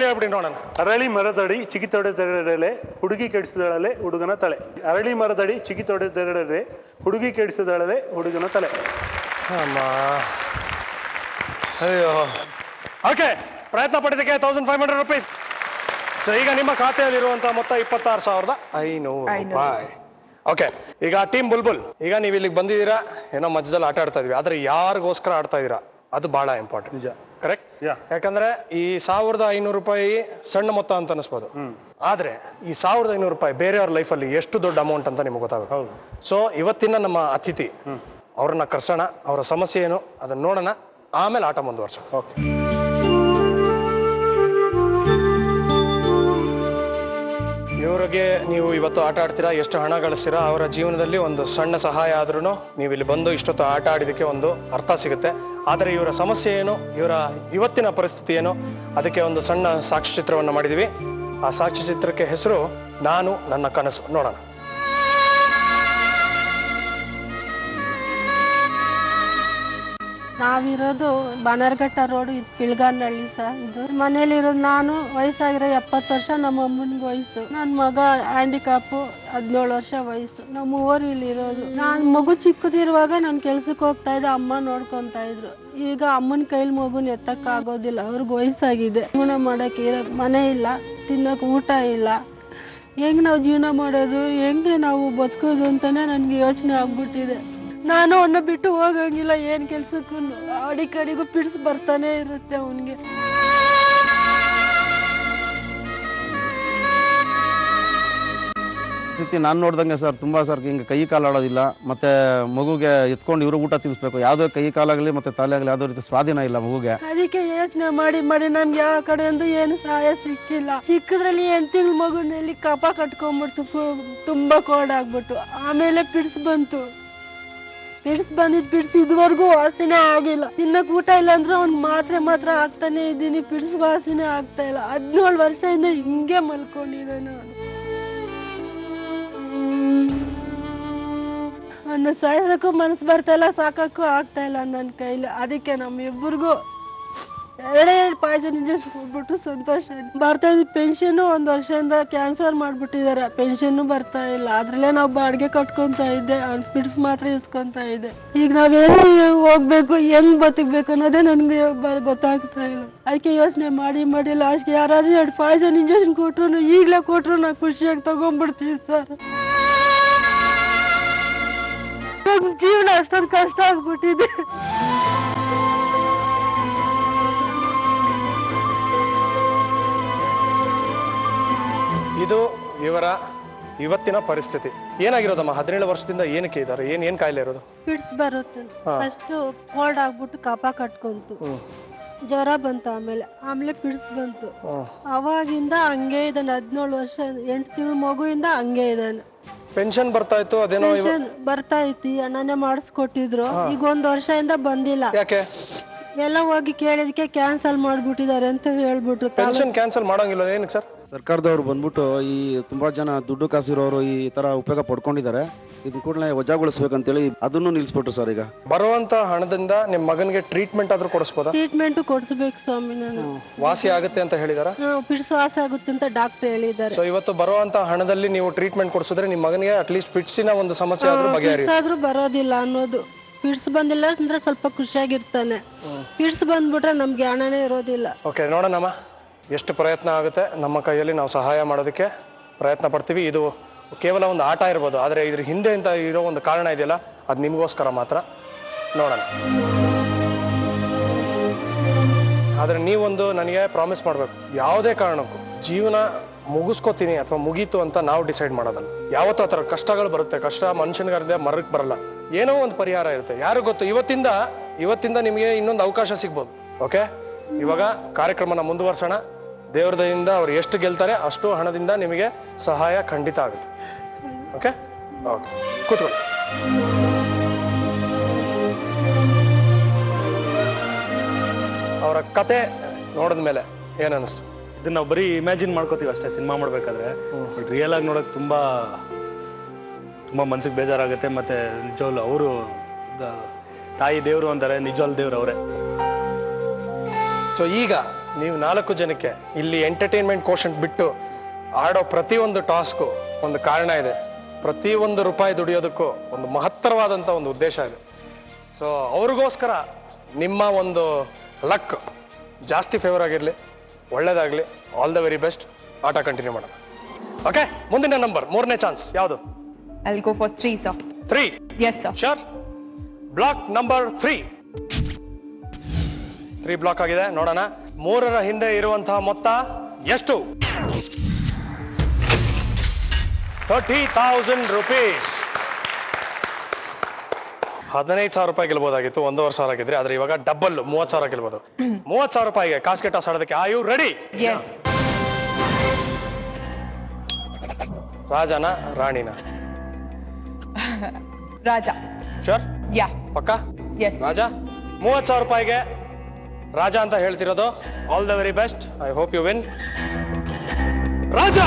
ಹೇಳ್ಬಿಡಿ ನೋಡೋಣ. ಅರಳಿ ಮರದಡಿ ಚಿಗಿ ತೊಡೆದೆರಡಲೆ ಹುಡುಗಿ ಕೆಡಿಸಿದಳೆ ಹುಡುಗನ ತಲೆ. ಅರಳಿ ಮರದಡಿ ಚಿಗಿ ತೊಡೆದೆರಡಲೆ ಹುಡುಗಿ ಕೆಡಿಸಿದಳೆ ಹುಡುಗನ ತಲೆ. ಅಯ್ಯೋ. ಓಕೆ, ಪ್ರಯತ್ನ ಪಡಿದಕ್ಕೆ 1,500 ರೂಪೀಸ್. ಸೊ ಈಗ ನಿಮ್ಮ ಖಾತೆಯಲ್ಲಿರುವಂತಹ ಮೊತ್ತ 26,500 ರೂಪಾಯಿ. ಓಕೆ, ಈಗ ಟೀಮ್ ಬುಲ್ಬುಲ್, ಈಗ ನೀವು ಇಲ್ಲಿಗೆ ಬಂದಿದ್ದೀರಾ, ಏನೋ ಮಧ್ಯದಲ್ಲಿ ಆಟ ಆಡ್ತಾ ಇದೀವಿ. ಆದ್ರೆ ಯಾರಿಗೋಸ್ಕರ ಆಡ್ತಾ ಇದೀರಾ ಅದು ಬಹಳ ಇಂಪಾರ್ಟೆಂಟ್. ನಿಜ, ಕರೆಕ್ಟ್. ಯಾಕಂದ್ರೆ ಈ 1,500 ರೂಪಾಯಿ ಸಣ್ಣ ಮೊತ್ತ ಅಂತ ಅನಿಸ್ಬೋದು, ಆದ್ರೆ ಈ 1,500 ರೂಪಾಯಿ ಬೇರೆಯವ್ರ ಲೈಫಲ್ಲಿ ಎಷ್ಟು ದೊಡ್ಡ ಅಮೌಂಟ್ ಅಂತ ನಿಮ್ಗೆ ಗೊತ್ತಾಗುತ್ತೆ. ಸೊ ಇವತ್ತಿನ ನಮ್ಮ ಅತಿಥಿ, ಅವ್ರನ್ನ ಕರ್ಸೋಣ, ಅವರ ಸಮಸ್ಯೆ ಏನು ಅದನ್ನ ನೋಡೋಣ, ಆಮೇಲೆ ಆಟ ಮುಂದುವರ್ಸೋಣ. ಓಕೆ. ಇವರಿಗೆ ನೀವು ಇವತ್ತು ಆಟ ಆಡ್ತೀರಾ, ಎಷ್ಟು ಹಣ ಗಳಿಸ್ತೀರಾ, ಅವರ ಜೀವನದಲ್ಲಿ ಒಂದು ಸಣ್ಣ ಸಹಾಯ ಆದ್ರೂ ನೀವು ಇಲ್ಲಿ ಬಂದು ಇಷ್ಟೊತ್ತು ಆಟ ಆಡಿದಕ್ಕೆ ಒಂದು ಅರ್ಥ ಸಿಗುತ್ತೆ. ಆದರೆ ಇವರ ಸಮಸ್ಯೆ ಏನು, ಇವರ ಇವತ್ತಿನ ಪರಿಸ್ಥಿತಿ ಏನು, ಅದಕ್ಕೆ ಒಂದು ಸಣ್ಣ ಸಾಕ್ಷ್ಯಚಿತ್ರವನ್ನು ಮಾಡಿದೀವಿ. ಆ ಸಾಕ್ಷ್ಯಚಿತ್ರಕ್ಕೆ ಹೆಸರು ನಾನು ನನ್ನ ಕನಸು. ನೋಡೋಣ. ನಾವಿರೋದು ಬನರ್ಘಟ್ಟ ರೋಡ್, ಕಿಳ್ಗಾನಹಳ್ಳಿ ಸರ್. ಇದು ಮನೇಲಿರೋದು ನಾನು. ವಯಸ್ಸಾಗಿರೋ 70 ವರ್ಷ. ನಮ್ಮ ಅಮ್ಮನಿಗೆ ವಯಸ್ಸು. ನನ್ನ ಮಗ ಹ್ಯಾಂಡಿಕ್ಯಾಪು, 17 ವರ್ಷ ವಯಸ್ಸು. ನಮ್ಮ ಮೂವರು ಇಲ್ಲಿರೋದು. ನಾನು ಮಗು ಚಿಕ್ಕದಿರುವಾಗ ನಾನು ಕೆಲ್ಸಕ್ಕೆ ಹೋಗ್ತಾ ಇದ್ದೆ, ಅಮ್ಮ ನೋಡ್ಕೊಂತಾ ಇದ್ರು. ಈಗ ಅಮ್ಮನ ಕೈಲಿ ಮಗುನ ಎತ್ತಕ್ಕಾಗೋದಿಲ್ಲ, ಅವ್ರಿಗೆ ವಯಸ್ಸಾಗಿದೆ. ಜೀವನ ಮಾಡಕ್ಕೆ ಮನೆ ಇಲ್ಲ, ತಿನ್ನೋಕೆ ಊಟ ಇಲ್ಲ. ಹೆಂಗ್ ನಾವು ಜೀವನ ಮಾಡೋದು, ಹೆಂಗೆ ನಾವು ಬದುಕೋದು ಅಂತಾನೆ ನನಗೆ ಯೋಚನೆ ಆಗ್ಬಿಟ್ಟಿದೆ. ನಾನು ಅವನ್ನ ಬಿಟ್ಟು ಹೋಗಂಗಿಲ್ಲ, ಏನ್ ಕೆಲ್ಸಕ್ಕೂ. ಅಡಿಕಡಿಗೂ ಪಿಡ್ಸ್ ಬರ್ತಾನೆ ಇರುತ್ತೆ ಅವನಿಗೆ. ಪರಿಸ್ಥಿತಿ ನಾನು ನೋಡ್ದಂಗೆ ಸರ್ ತುಂಬ ಸರ್ ಹಿಂಗೆ ಕೈ ಕಾಲು ಆಡೋದಿಲ್ಲ ಮತ್ತು ಮಗುಗೆ ಎತ್ಕೊಂಡು ಇವರು ಊಟ ತಿನ್ನಿಸ್ಬೇಕು. ಯಾವುದೇ ಕೈ ಕಾಲಾಗಲಿ ಮತ್ತು ತಲೆ ಆಗಲಿ ಯಾವುದೋ ರೀತಿ ಸ್ವಾಧೀನ ಇಲ್ಲ ಮಗುಗೆ. ಅದಕ್ಕೆ ಯೋಚನೆ ಮಾಡಿ ನಮ್ಗೆ ಯಾವ ಕಡೆಯಿಂದ ಏನು ಸಹಾಯ ಸಿಕ್ಕಿಲ್ಲ. ಸಿಕ್ಕಿದ್ರಲ್ಲಿ 8 ತಿಂಗಳ ಮಗುನಲ್ಲಿ ಕಪ ಕಟ್ಕೊಂಡ್ಬಿಡ್ತು, ತುಂಬಾ ಕೋಲ್ಡ್ ಆಗ್ಬಿಟ್ಟು. ಆಮೇಲೆ ಪಿಡ್ಸ್ ಬಂತು. ಪಿಡ್ಸ್ ಇದುವರೆಗೂ ವಾಸನೆ ಆಗಿಲ್ಲ. ತಿನ್ನಕ್ ಊಟ ಇಲ್ಲ ಅಂದ್ರೆ ಅವ್ನ್ ಮಾತ್ರ ಹಾಕ್ತಾನೆ ಇದ್ದೀನಿ. ಪಿಡ್ಸ್ ವಾಸನೆ ಆಗ್ತಾ ಇಲ್ಲ. 17 ವರ್ಷದಿಂದ ಹಿಂಗೆ ಮಲ್ಕೊಂಡಿದ್ದೆ ನಾನು. ನನ್ನ ಸಾಯಕ್ಕೂ ಮನಸ್ಸು ಬರ್ತಾ ಇಲ್ಲ, ಸಾಕಕ್ಕೂ ಆಗ್ತಾ ಇಲ್ಲ ನನ್ನ ಕೈಲಿ. ಅದಕ್ಕೆ ನಮ್ಮಿಬ್ಬರಿಗೂ 2 ಪಾಯ್ಸನ್ ಇಂಜೆಕ್ಷನ್ ಕೊಟ್ಬಿಟ್ಟು ಸಂತೋಷ ಬರ್ತಾ ಇದ್ವಿ. ಪೆನ್ಷನ್ 1 ವರ್ಷದಿಂದ ಕ್ಯಾನ್ಸಲ್ ಮಾಡ್ಬಿಟ್ಟಿದ್ದಾರೆ. ಪೆನ್ಷನ್ ಬರ್ತಾ ಇಲ್ಲ. ಅದ್ರಲ್ಲೇ ನಾವು ಬಾಡಿಗೆ ಕಟ್ಕೊಂತ ಇದ್ದೆ. ಅವ್ನ್ ಪಿಡ್ಸ್ ಮಾತ್ರ ಇಸ್ಕೊಂತ ಇದ್ದೆ. ಈಗ ನಾವೇನು ಹೋಗ್ಬೇಕು, ಹೆಂಗ್ ಬದುಕ್ಬೇಕು ಅನ್ನೋದೇ ನನ್ಗೆ ಗೊತ್ತಾಗ್ತಾ ಇಲ್ಲ. ಅದಕ್ಕೆ ಯೋಚನೆ ಮಾಡಿ ಲಾಸ್ಟ್ಗೆ ಯಾರು 2 ಪಾಯ್ಸನ್ ಇಂಜೆಕ್ಷನ್ ಕೊಟ್ರು, ಈಗಲೇ ಕೊಟ್ರು ನಾ ಖುಷಿಯಾಗಿ ತಗೊಂಡ್ಬಿಡ್ತೀವಿ ಸರ್. ಜೀವನ ಅಷ್ಟೊಂದು ಕಷ್ಟ ಆಗ್ಬಿಟ್ಟಿದೆ. ಇದು ಇವತ್ತಿನ ಪರಿಸ್ಥಿತಿ. ಏನಾಗಿರೋದಮ್ಮ? 17 ವರ್ಷದಿಂದ ಏನಕ್ಕೆ ಇದ್ದಾರೆ? ಏನ್ ಕಾಯಿಲೆ ಇರೋದು? ಪಿಡ್ಸ್ ಬರುತ್ತೆ. ಫಸ್ಟ್ ಕೋಲ್ಡ್ ಆಗ್ಬಿಟ್ಟು ಕಪ ಕಟ್ಕೊಂತು, ಜ್ವರ ಬಂತು, ಆಮೇಲೆ ಪಿಡ್ಸ್ ಬಂತು. ಅವಾಗಿಂದ ಹಂಗೆ ಇದ್ದಾನೆ. 17 ವರ್ಷ 8 ತಿಂಗಳ ಮಗುವಿಂದ ಹಂಗೆ ಇದ್ದಾನೆ. ಪೆನ್ಷನ್ ಬರ್ತಾ ಇತ್ತು, ಅದೇನೋ ಬರ್ತಾ ಇತ್ತು, ಅಣ್ಣನೇ ಮಾಡಿಸ್ಕೊಟ್ಟಿದ್ರು. ಈಗ 1 ವರ್ಷದಿಂದ ಬಂದಿಲ್ಲ. ಯಾಕೆ? ಎಲ್ಲ ಹೋಗಿ ಕೇಳಿದಕ್ಕೆ ಕ್ಯಾನ್ಸಲ್ ಮಾಡ್ಬಿಟ್ಟಿದ್ದಾರೆ ಅಂತ ಹೇಳ್ಬಿಟ್ರು. ಪೆನ್ಷನ್ ಕ್ಯಾನ್ಸಲ್ ಮಾಡಂಗಿಲ್ಲ. ಏನಕ್ಕೆ ಸರ್? ಸರ್ಕಾರದವ್ರು ಬಂದ್ಬಿಟ್ಟು ಈ ತುಂಬಾ ಜನ ದುಡ್ಡು ಕಾಸಿರೋರು ಈ ತರ ಉಪಯೋಗ ಪಡ್ಕೊಂಡಿದ್ದಾರೆ. ಇದನ್ನ ಕೂಡಲೇ ವಜಾಗೊಳಿಸ್ಬೇಕಂತೇಳಿ ಅದನ್ನು ನಿಲ್ಸ್ಬಿಟ್ರು ಸರ್. ಈಗ ಬರುವಂತ ಹಣದಿಂದ ನಿಮ್ ಮಗನಿಗೆ ಟ್ರೀಟ್ಮೆಂಟ್ ಆದ್ರೂ ಕೊಡಿಸ್ಬೋದಾ? ಟ್ರೀಟ್ಮೆಂಟ್ ಕೊಡಿಸ್ಬೇಕು ಸ್ವಾಮಿ. ನಾನು ವಾಸಿ ಆಗುತ್ತೆ ಅಂತ ಹೇಳಿದಾರ? ಪಿಡ್ಸ್ ವಾಸಿ ಆಗುತ್ತೆ ಅಂತ ಡಾಕ್ಟರ್ ಹೇಳಿದ್ದಾರೆ. ಸೊ ಇವತ್ತು ಬರುವಂತ ಹಣದಲ್ಲಿ ನೀವು ಟ್ರೀಟ್ಮೆಂಟ್ ಕೊಡಿಸಿದ್ರೆ ನಿಮ್ ಮಗನಿಗೆ ಅಟ್ಲೀಸ್ಟ್ ಪಿಡ್ಸಿನ ಒಂದು ಸಮಸ್ಯೆ ಆದ್ರೂ ಬಗೆಹರಿ ಆದ್ರೂ ಬರೋದಿಲ್ಲ ಅನ್ನೋದು. ಪಿಡ್ಸ್ ಬಂದಿಲ್ಲ ಅಂದ್ರೆ ಸ್ವಲ್ಪ ಖುಷಿಯಾಗಿರ್ತಾನೆ. ಪಿಡ್ಸ್ ಬಂದ್ಬಿಟ್ರೆ ನಮ್ಗೆ ಹಣನೇ ಇರೋದಿಲ್ಲ. ಓಕೆ, ನೋಡೋಣಮ್ಮ ಎಷ್ಟು ಪ್ರಯತ್ನ ಆಗುತ್ತೆ. ನಮ್ಮ ಕೈಯಲ್ಲಿ ನಾವು ಸಹಾಯ ಮಾಡೋದಕ್ಕೆ ಪ್ರಯತ್ನ ಪಡ್ತೀವಿ. ಇದು ಕೇವಲ ಒಂದು ಆಟ ಇರ್ಬೋದು, ಆದರೆ ಇದ್ರ ಹಿಂದೆ ಅಂತ ಇರೋ ಒಂದು ಕಾರಣ ಇದೆಯಲ್ಲ, ಅದು ನಿಮಗೋಸ್ಕರ ಮಾತ್ರ. ನೋಡೋಣ. ಆದರೆ ನೀವೊಂದು ನನಗೆ ಪ್ರಾಮಿಸ್ ಮಾಡಬೇಕು, ಯಾವುದೇ ಕಾರಣಕ್ಕೂ ಜೀವನ ಮುಗಿಸ್ಕೋತೀನಿ ಅಥವಾ ಮುಗೀತು ಅಂತ ನಾವು ಡಿಸೈಡ್ ಮಾಡೋದಲ್ಲ. ಯಾವತ್ತೂ ಆ ಥರ ಕಷ್ಟಗಳು ಬರುತ್ತೆ. ಕಷ್ಟ ಮನುಷ್ಯನಿಗಾರದೆ ಮರಕ್ಕೆ ಬರಲ್ಲ. ಏನೋ ಒಂದು ಪರಿಹಾರ ಇರುತ್ತೆ. ಯಾರು ಗೊತ್ತು, ಇವತ್ತಿಂದ ನಿಮಗೆ ಇನ್ನೊಂದು ಅವಕಾಶ ಸಿಗ್ಬೋದು. ಓಕೆ, ಇವಾಗ ಕಾರ್ಯಕ್ರಮನ ಮುಂದುವರ್ಸೋಣ. ದೇವ್ರ ದಯೆಯಿಂದ ಅವ್ರು ಎಷ್ಟು ಗೆಲ್ತಾರೆ ಅಷ್ಟು ಹಣದಿಂದ ನಿಮಗೆ ಸಹಾಯ ಖಂಡಿತ ಆಗುತ್ತೆ. ಓಕೆ ಓಕೆ, ಕೂತ್ಕೊಳ್ಳಿ. ಅವರ ಕತೆ ನೋಡಿದ ಮೇಲೆ ಏನನ್ನಿಸ್ತು? ಇದನ್ನ ನಾವು ಬರೀ ಇಮ್ಯಾಜಿನ್ ಮಾಡ್ಕೋತೀವಿ ಅಷ್ಟೇ ಸಿನಿಮಾ ಮಾಡ್ಬೇಕಾದ್ರೆ. ಬಟ್ ರಿಯಲ್ ಆಗಿ ನೋಡೋಕೆ ತುಂಬಾ ಮನ್ಸಿಗೆ ಬೇಜಾರಾಗುತ್ತೆ. ಮತ್ತೆ ನಿಜವಾಗ್ಲು ಅವರು ತಾಯಿ ದೇವರು ಅಂತಾರೆ, ನಿಜವಾಗ್ಲು ದೇವ್ರು ಅವರೇ. ಸೊ ಈಗ ನೀವು 4 ಜನಕ್ಕೆ ಇಲ್ಲಿ ಎಂಟರ್ಟೈನ್ಮೆಂಟ್ ಕೋಶಂಟ್ ಬಿಟ್ಟು ಆಡೋ ಪ್ರತಿಯೊಂದು ಟಾಸ್ಕು ಒಂದು ಕಾರಣ ಇದೆ. ಪ್ರತಿಯೊಂದು ರೂಪಾಯಿ ದುಡಿಯೋದಕ್ಕೂ ಒಂದು ಮಹತ್ತರವಾದಂಥ ಒಂದು ಉದ್ದೇಶ ಇದೆ. ಸೊ ಅವ್ರಿಗೋಸ್ಕರ ನಿಮ್ಮ ಒಂದು ಲಕ್ ಜಾಸ್ತಿ ಫೇವರ್ ಆಗಿರಲಿ, ಒಳ್ಳೇದಾಗಲಿ. All the very best. ಆಟ ಕಂಟಿನ್ಯೂ ಮಾಡೋಣ. ಓಕೆ, ಮುಂದಿನ ನಂಬರ್ 3ನೇ ಚಾನ್ಸ್ ಯಾವುದು? I'll go for 3, sir. 3? Yes, sir. Sure. Block number 3 block ಆಗಿದೆ. ನೋಡೋಣ 3ರ ಹಿಂದೆ ಇರುವಂತಹ ಮೊತ್ತ ಎಷ್ಟು? 30,000 rupees. 15,000 ರೂಪಾಯಿ ಗೆಲ್ಬೋದಾಗಿತ್ತು, 1,500 ಆಗಿದ್ರೆ. ಆದ್ರೆ ಇವಾಗ ಡಬಲ್ 30,000 ಗೆಲ್ಬೋದು. 30,000 ರೂಪಾಯಿಗೆ ಕಾಸ್ಕೆಟ್ ಟಾಸ್ ಆಡೋದಕ್ಕೆ ಆರ್ ಯು ರೆಡಿ? Yes. ರಾಜನ ರಾಣಿನ? ರಾಜ. ಶೋರ್? Yeah. ಪಕ್ಕ? Yes. ರಾಜ. 30,000 ರೂಪಾಯಿಗೆ ರಾಜ ಅಂತ ಹೇಳ್ತಿರೋದು. All the very best. I hope you win. ರಾಜ.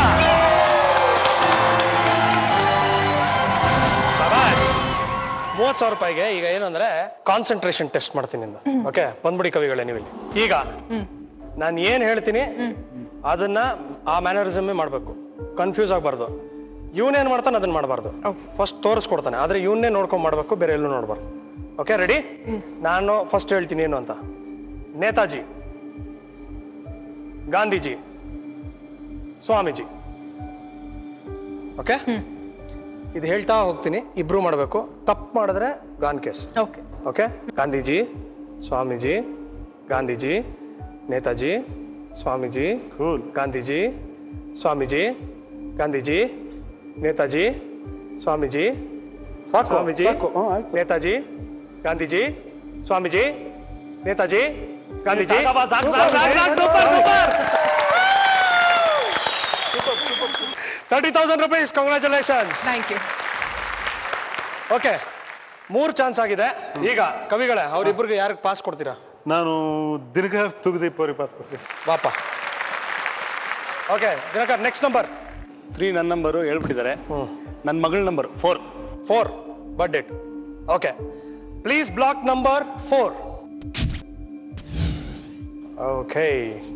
30,000 ರೂಪಾಯಿಗೆ ಈಗ ಏನಂದ್ರೆ ಕಾನ್ಸಂಟ್ರೇಷನ್ ಟೆಸ್ಟ್ ಮಾಡ್ತೀನಿ. ಓಕೆ, ಬಂದ್ಬಿಡಿ ಕವಿಗಳೇ ನೀವು ಇಲ್ಲಿ. ಈಗ ನಾನು ಏನ್ ಹೇಳ್ತೀನಿ ಅದನ್ನ ಆ ಮ್ಯಾನರಿಸಮ್ ಮಾಡ್ಬೇಕು. ಕನ್ಫ್ಯೂಸ್ ಆಗಬಾರ್ದು. ಇವನೇನ್ ಮಾಡ್ತಾನೆ ಅದನ್ನ ಮಾಡಬಾರ್ದು. ಫಸ್ಟ್ ತೋರಿಸ್ಕೊಡ್ತಾನೆ, ಆದ್ರೆ ಇವನ್ನೇ ನೋಡ್ಕೊಂಡ್ ಮಾಡ್ಬೇಕು, ಬೇರೆ ಎಲ್ಲೂ ನೋಡ್ಬಾರ್ದು. Okay, ready? ನಾನು ಫಸ್ಟ್ ಹೇಳ್ತೀನಿ ಏನು ಅಂತ. ನೇತಾಜಿ, ಗಾಂಧೀಜಿ, ಸ್ವಾಮೀಜಿ. ಓಕೆ, ಇದು ಹೇಳ್ತಾ ಹೋಗ್ತೀನಿ, ಇಬ್ರು ಮಾಡಬೇಕು. ತಪ್ಪು ಮಾಡಿದ್ರೆ gone case. Okay. Okay, Gandhiji, Swamiji, Gandhiji, Netaji, Swamiji, Gandhiji, Swamiji, Gandhiji, Netaji, Swamiji, Swamiji, Netaji, Gandhiji, Swamiji, Netaji, Gandhiji. 30,000 rupees. Congratulations. Thank you. Okay, 3 chance ಆಗಿದೆ. ಈಗ ಕವಿಗಳೇ, ಅವರಿಬ್ಬರಿಗೆ ಯಾರಿಗೆ ಪಾಸ್ ಕೊಡ್ತೀರಾ? ನಾನು ದಿನಕರ್ ತುಗದೀಪ್ ಅವ್ರಿಗೆ ಪಾಸ್ ಕೊಡ್ತೀನಿ. ವಾಪ. Okay Dinakar, next number. 3 ನನ್ನ ನಂಬರು ಹೇಳ್ಬಿಟ್ಟಿದ್ದಾರೆ. ನನ್ನ ಮಗಳ number 4. 4 birth date. Okay, please block number 4. Okay,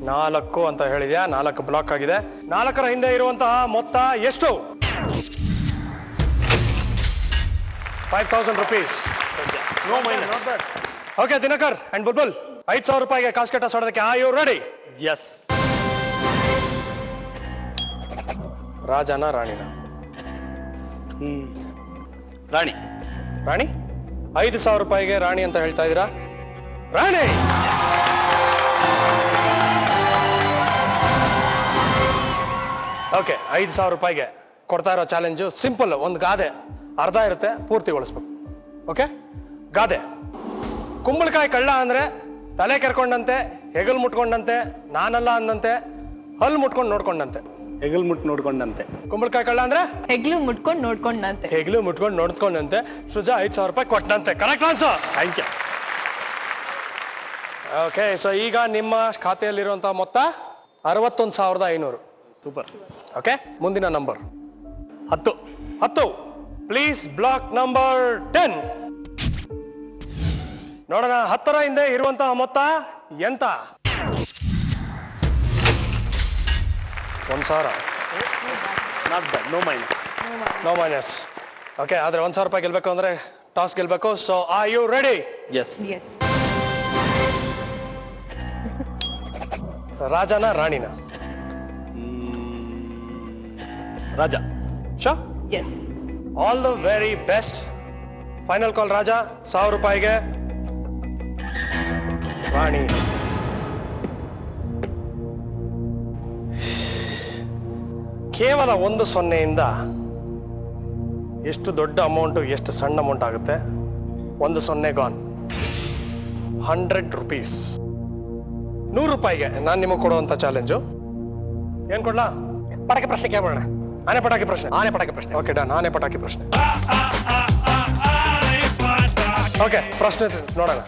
4 ಅಂತ ಹೇಳಿದ್ಯಾ? 4 ಬ್ಲಾಕ್ ಆಗಿದೆ. 4ರ ಹಿಂದೆ ಇರುವಂತಹ ಮೊತ್ತ ಎಷ್ಟು? 5,000 rupees. Okay Dinakar and Bulbul, 5,000 ರೂಪಾಯಿಗೆ ಕಾಸ್ಕೆಟ್ ಆಡೋದಕ್ಕೆ ಆ ಯು ರೆಡಿ? ಎಸ್. ರಾಜನ ರಾಣಿನ? ರಾಣಿ. ರಾಣಿ. 5,000 ರೂಪಾಯಿಗೆ ರಾಣಿ ಅಂತ ಹೇಳ್ತಾ ಇದ್ದೀರಾ? ರಾಣಿ. ಓಕೆ, 5,000 ರೂಪಾಯಿಗೆ ಕೊಡ್ತಾ ಇರೋ ಚಾಲೆಂಜು ಸಿಂಪಲ್. ಒಂದು ಗಾದೆ ಅರ್ಧ ಇರುತ್ತೆ, ಪೂರ್ತಿಗೊಳಿಸ್ಬೇಕು. ಓಕೆ, ಗಾದೆ. ಕುಂಬಳಕಾಯಿ ಕಳ್ಳ ಅಂದ್ರೆ ತಲೆ ಕೆರ್ಕೊಂಡಂತೆ, ಹೆಗಲ್ ಮುಟ್ಕೊಂಡಂತೆ, ನಾನಲ್ಲ ಅಂದಂತೆ, ಹಲ್ಲು ಮುಟ್ಕೊಂಡು ನೋಡ್ಕೊಂಡಂತೆ. ಹೆಗಲ್ ಮುಟ್ಟು ನೋಡ್ಕೊಂಡಂತೆ. ಕುಂಬಳಕಾಯಿ ಕಳ್ಳ ಅಂದ್ರೆ ಹೆಗ್ಲು ಮುಟ್ಕೊಂಡು ನೋಡ್ಕೊಂಡಂತೆ. ಹೆಗ್ಲು ಮುಟ್ಕೊಂಡು ನೋಡ್ಕೊಂಡಂತೆ. ಸೃಜಾ 5,000 ರೂಪಾಯಿ ಕೊಟ್ಟಂತೆ. Correct answer. Thank you. Okay, so ಈಗ ನಿಮ್ಮ ಖಾತೆಯಲ್ಲಿರುವಂತಹ ಮೊತ್ತ 61,500. ಸೂಪರ್. ಓಕೆ, ಮುಂದಿನ ನಂಬರ್ 10. 10. Please block number 10. ನೋಡೋಣ 10ರ ಹಿಂದೆ ಇರುವಂತಹ ಮೊತ್ತ ಎಂತ? 1,000. Not bad. No minus. No minus. Okay, ಆದ್ರೆ 1,000 ರೂಪಾಯಿ ಗೆಲ್ಬೇಕು ಅಂದ್ರೆ ಟಾಸ್ ಗೆಲ್ಬೇಕು. So are you ready? Yes. Yes. ರಾಜನ ರಾಣಿನ? ರಾಜ. Sure, yes. All the very best. Final call ರಾಜ. 1,000 ರೂಪಾಯಿಗೆ ರಾಣಿ. ಕೇವಲ 1-0 ಎಷ್ಟು ದೊಡ್ಡ ಅಮೌಂಟ್, ಎಷ್ಟು ಸಣ್ಣ ಅಮೌಂಟ್ ಆಗುತ್ತೆ? 1-0 ಗಾನ್. 100 rupees. 100 ರೂಪಾಯಿಗೆ ನಾನು ನಿಮಗೆ ಕೊಡುವಂತ ಚಾಲೆಂಜು ಏನ್ ಕೊಡ್ಲಾ? ಪಟಾಕಿ ಪ್ರಶ್ನೆ ಕೇಳೋಣ. ಆನೆ ಪಟಾಕಿ ಪ್ರಶ್ನೆ. ಆನೆ ಪಟಾಕಿ ಪ್ರಶ್ನೆ. Okay done. ಆನೆ ಪಟಾಕಿ ಪ್ರಶ್ನೆ. ಓಕೆ, ಪ್ರಶ್ನೆ ನೋಡೋಣ.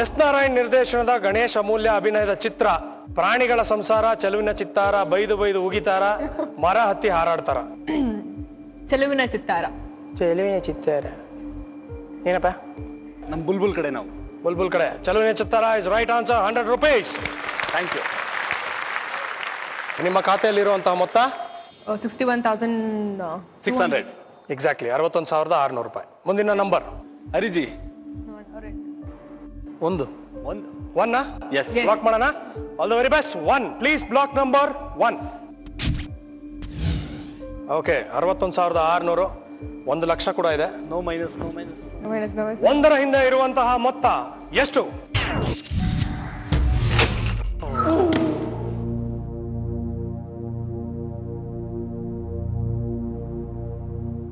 ಎಸ್ ನಾರಾಯಣ್ ನಿರ್ದೇಶನದ ಗಣೇಶ್ ಅಮೂಲ್ಯ ಅಭಿನಯದ ಚಿತ್ರ ಪ್ರಾಣಿಗಳ ಸಂಸಾರ, ಚೆಲುವಿನ ಚಿತ್ತಾರ, ಬೈದು ಬೈದು ಉಗಿತಾರ, ಮರ ಹತ್ತಿ ಹಾರಾಡ್ತಾರ? ಚೆಲುವಿನ ಚಿತ್ತಾರ. ಚೆಲುವಿನ ಚಿತ್ತಾರ. ಏನಪ್ಪ? ನಮ್ಮ ಬುಲ್ಬುಲ್ ಕಡೆ ನಾವು. ಬುಲ್ಬುಲ್ ಕಡೆ ಚೆಲುವಿನ ಚಿತ್ತಾರ is right answer. 100 rupees. Thank you. ನಿಮ್ಮ ಖಾತೆಯಲ್ಲಿರುವಂತಹ ಮೊತ್ತ 61,600. ಎಕ್ಸಾಕ್ಟ್ಲಿ 61,600 ರೂಪಾಯಿ. ಮುಂದಿನ ನಂಬರ್ ಹರಿಜಿ. 1. 1. ಎಸ್. ಬ್ಲಾಕ್ ಮಾಡೋಣ. All the very best. 1. Please block number 1. Okay, 61,600. 1 ಲಕ್ಷ ಕೂಡ ಇದೆ. No minus. No minus. 1ರ ಹಿಂದೆ ಇರುವಂತಹ ಮೊತ್ತ ಎಷ್ಟು?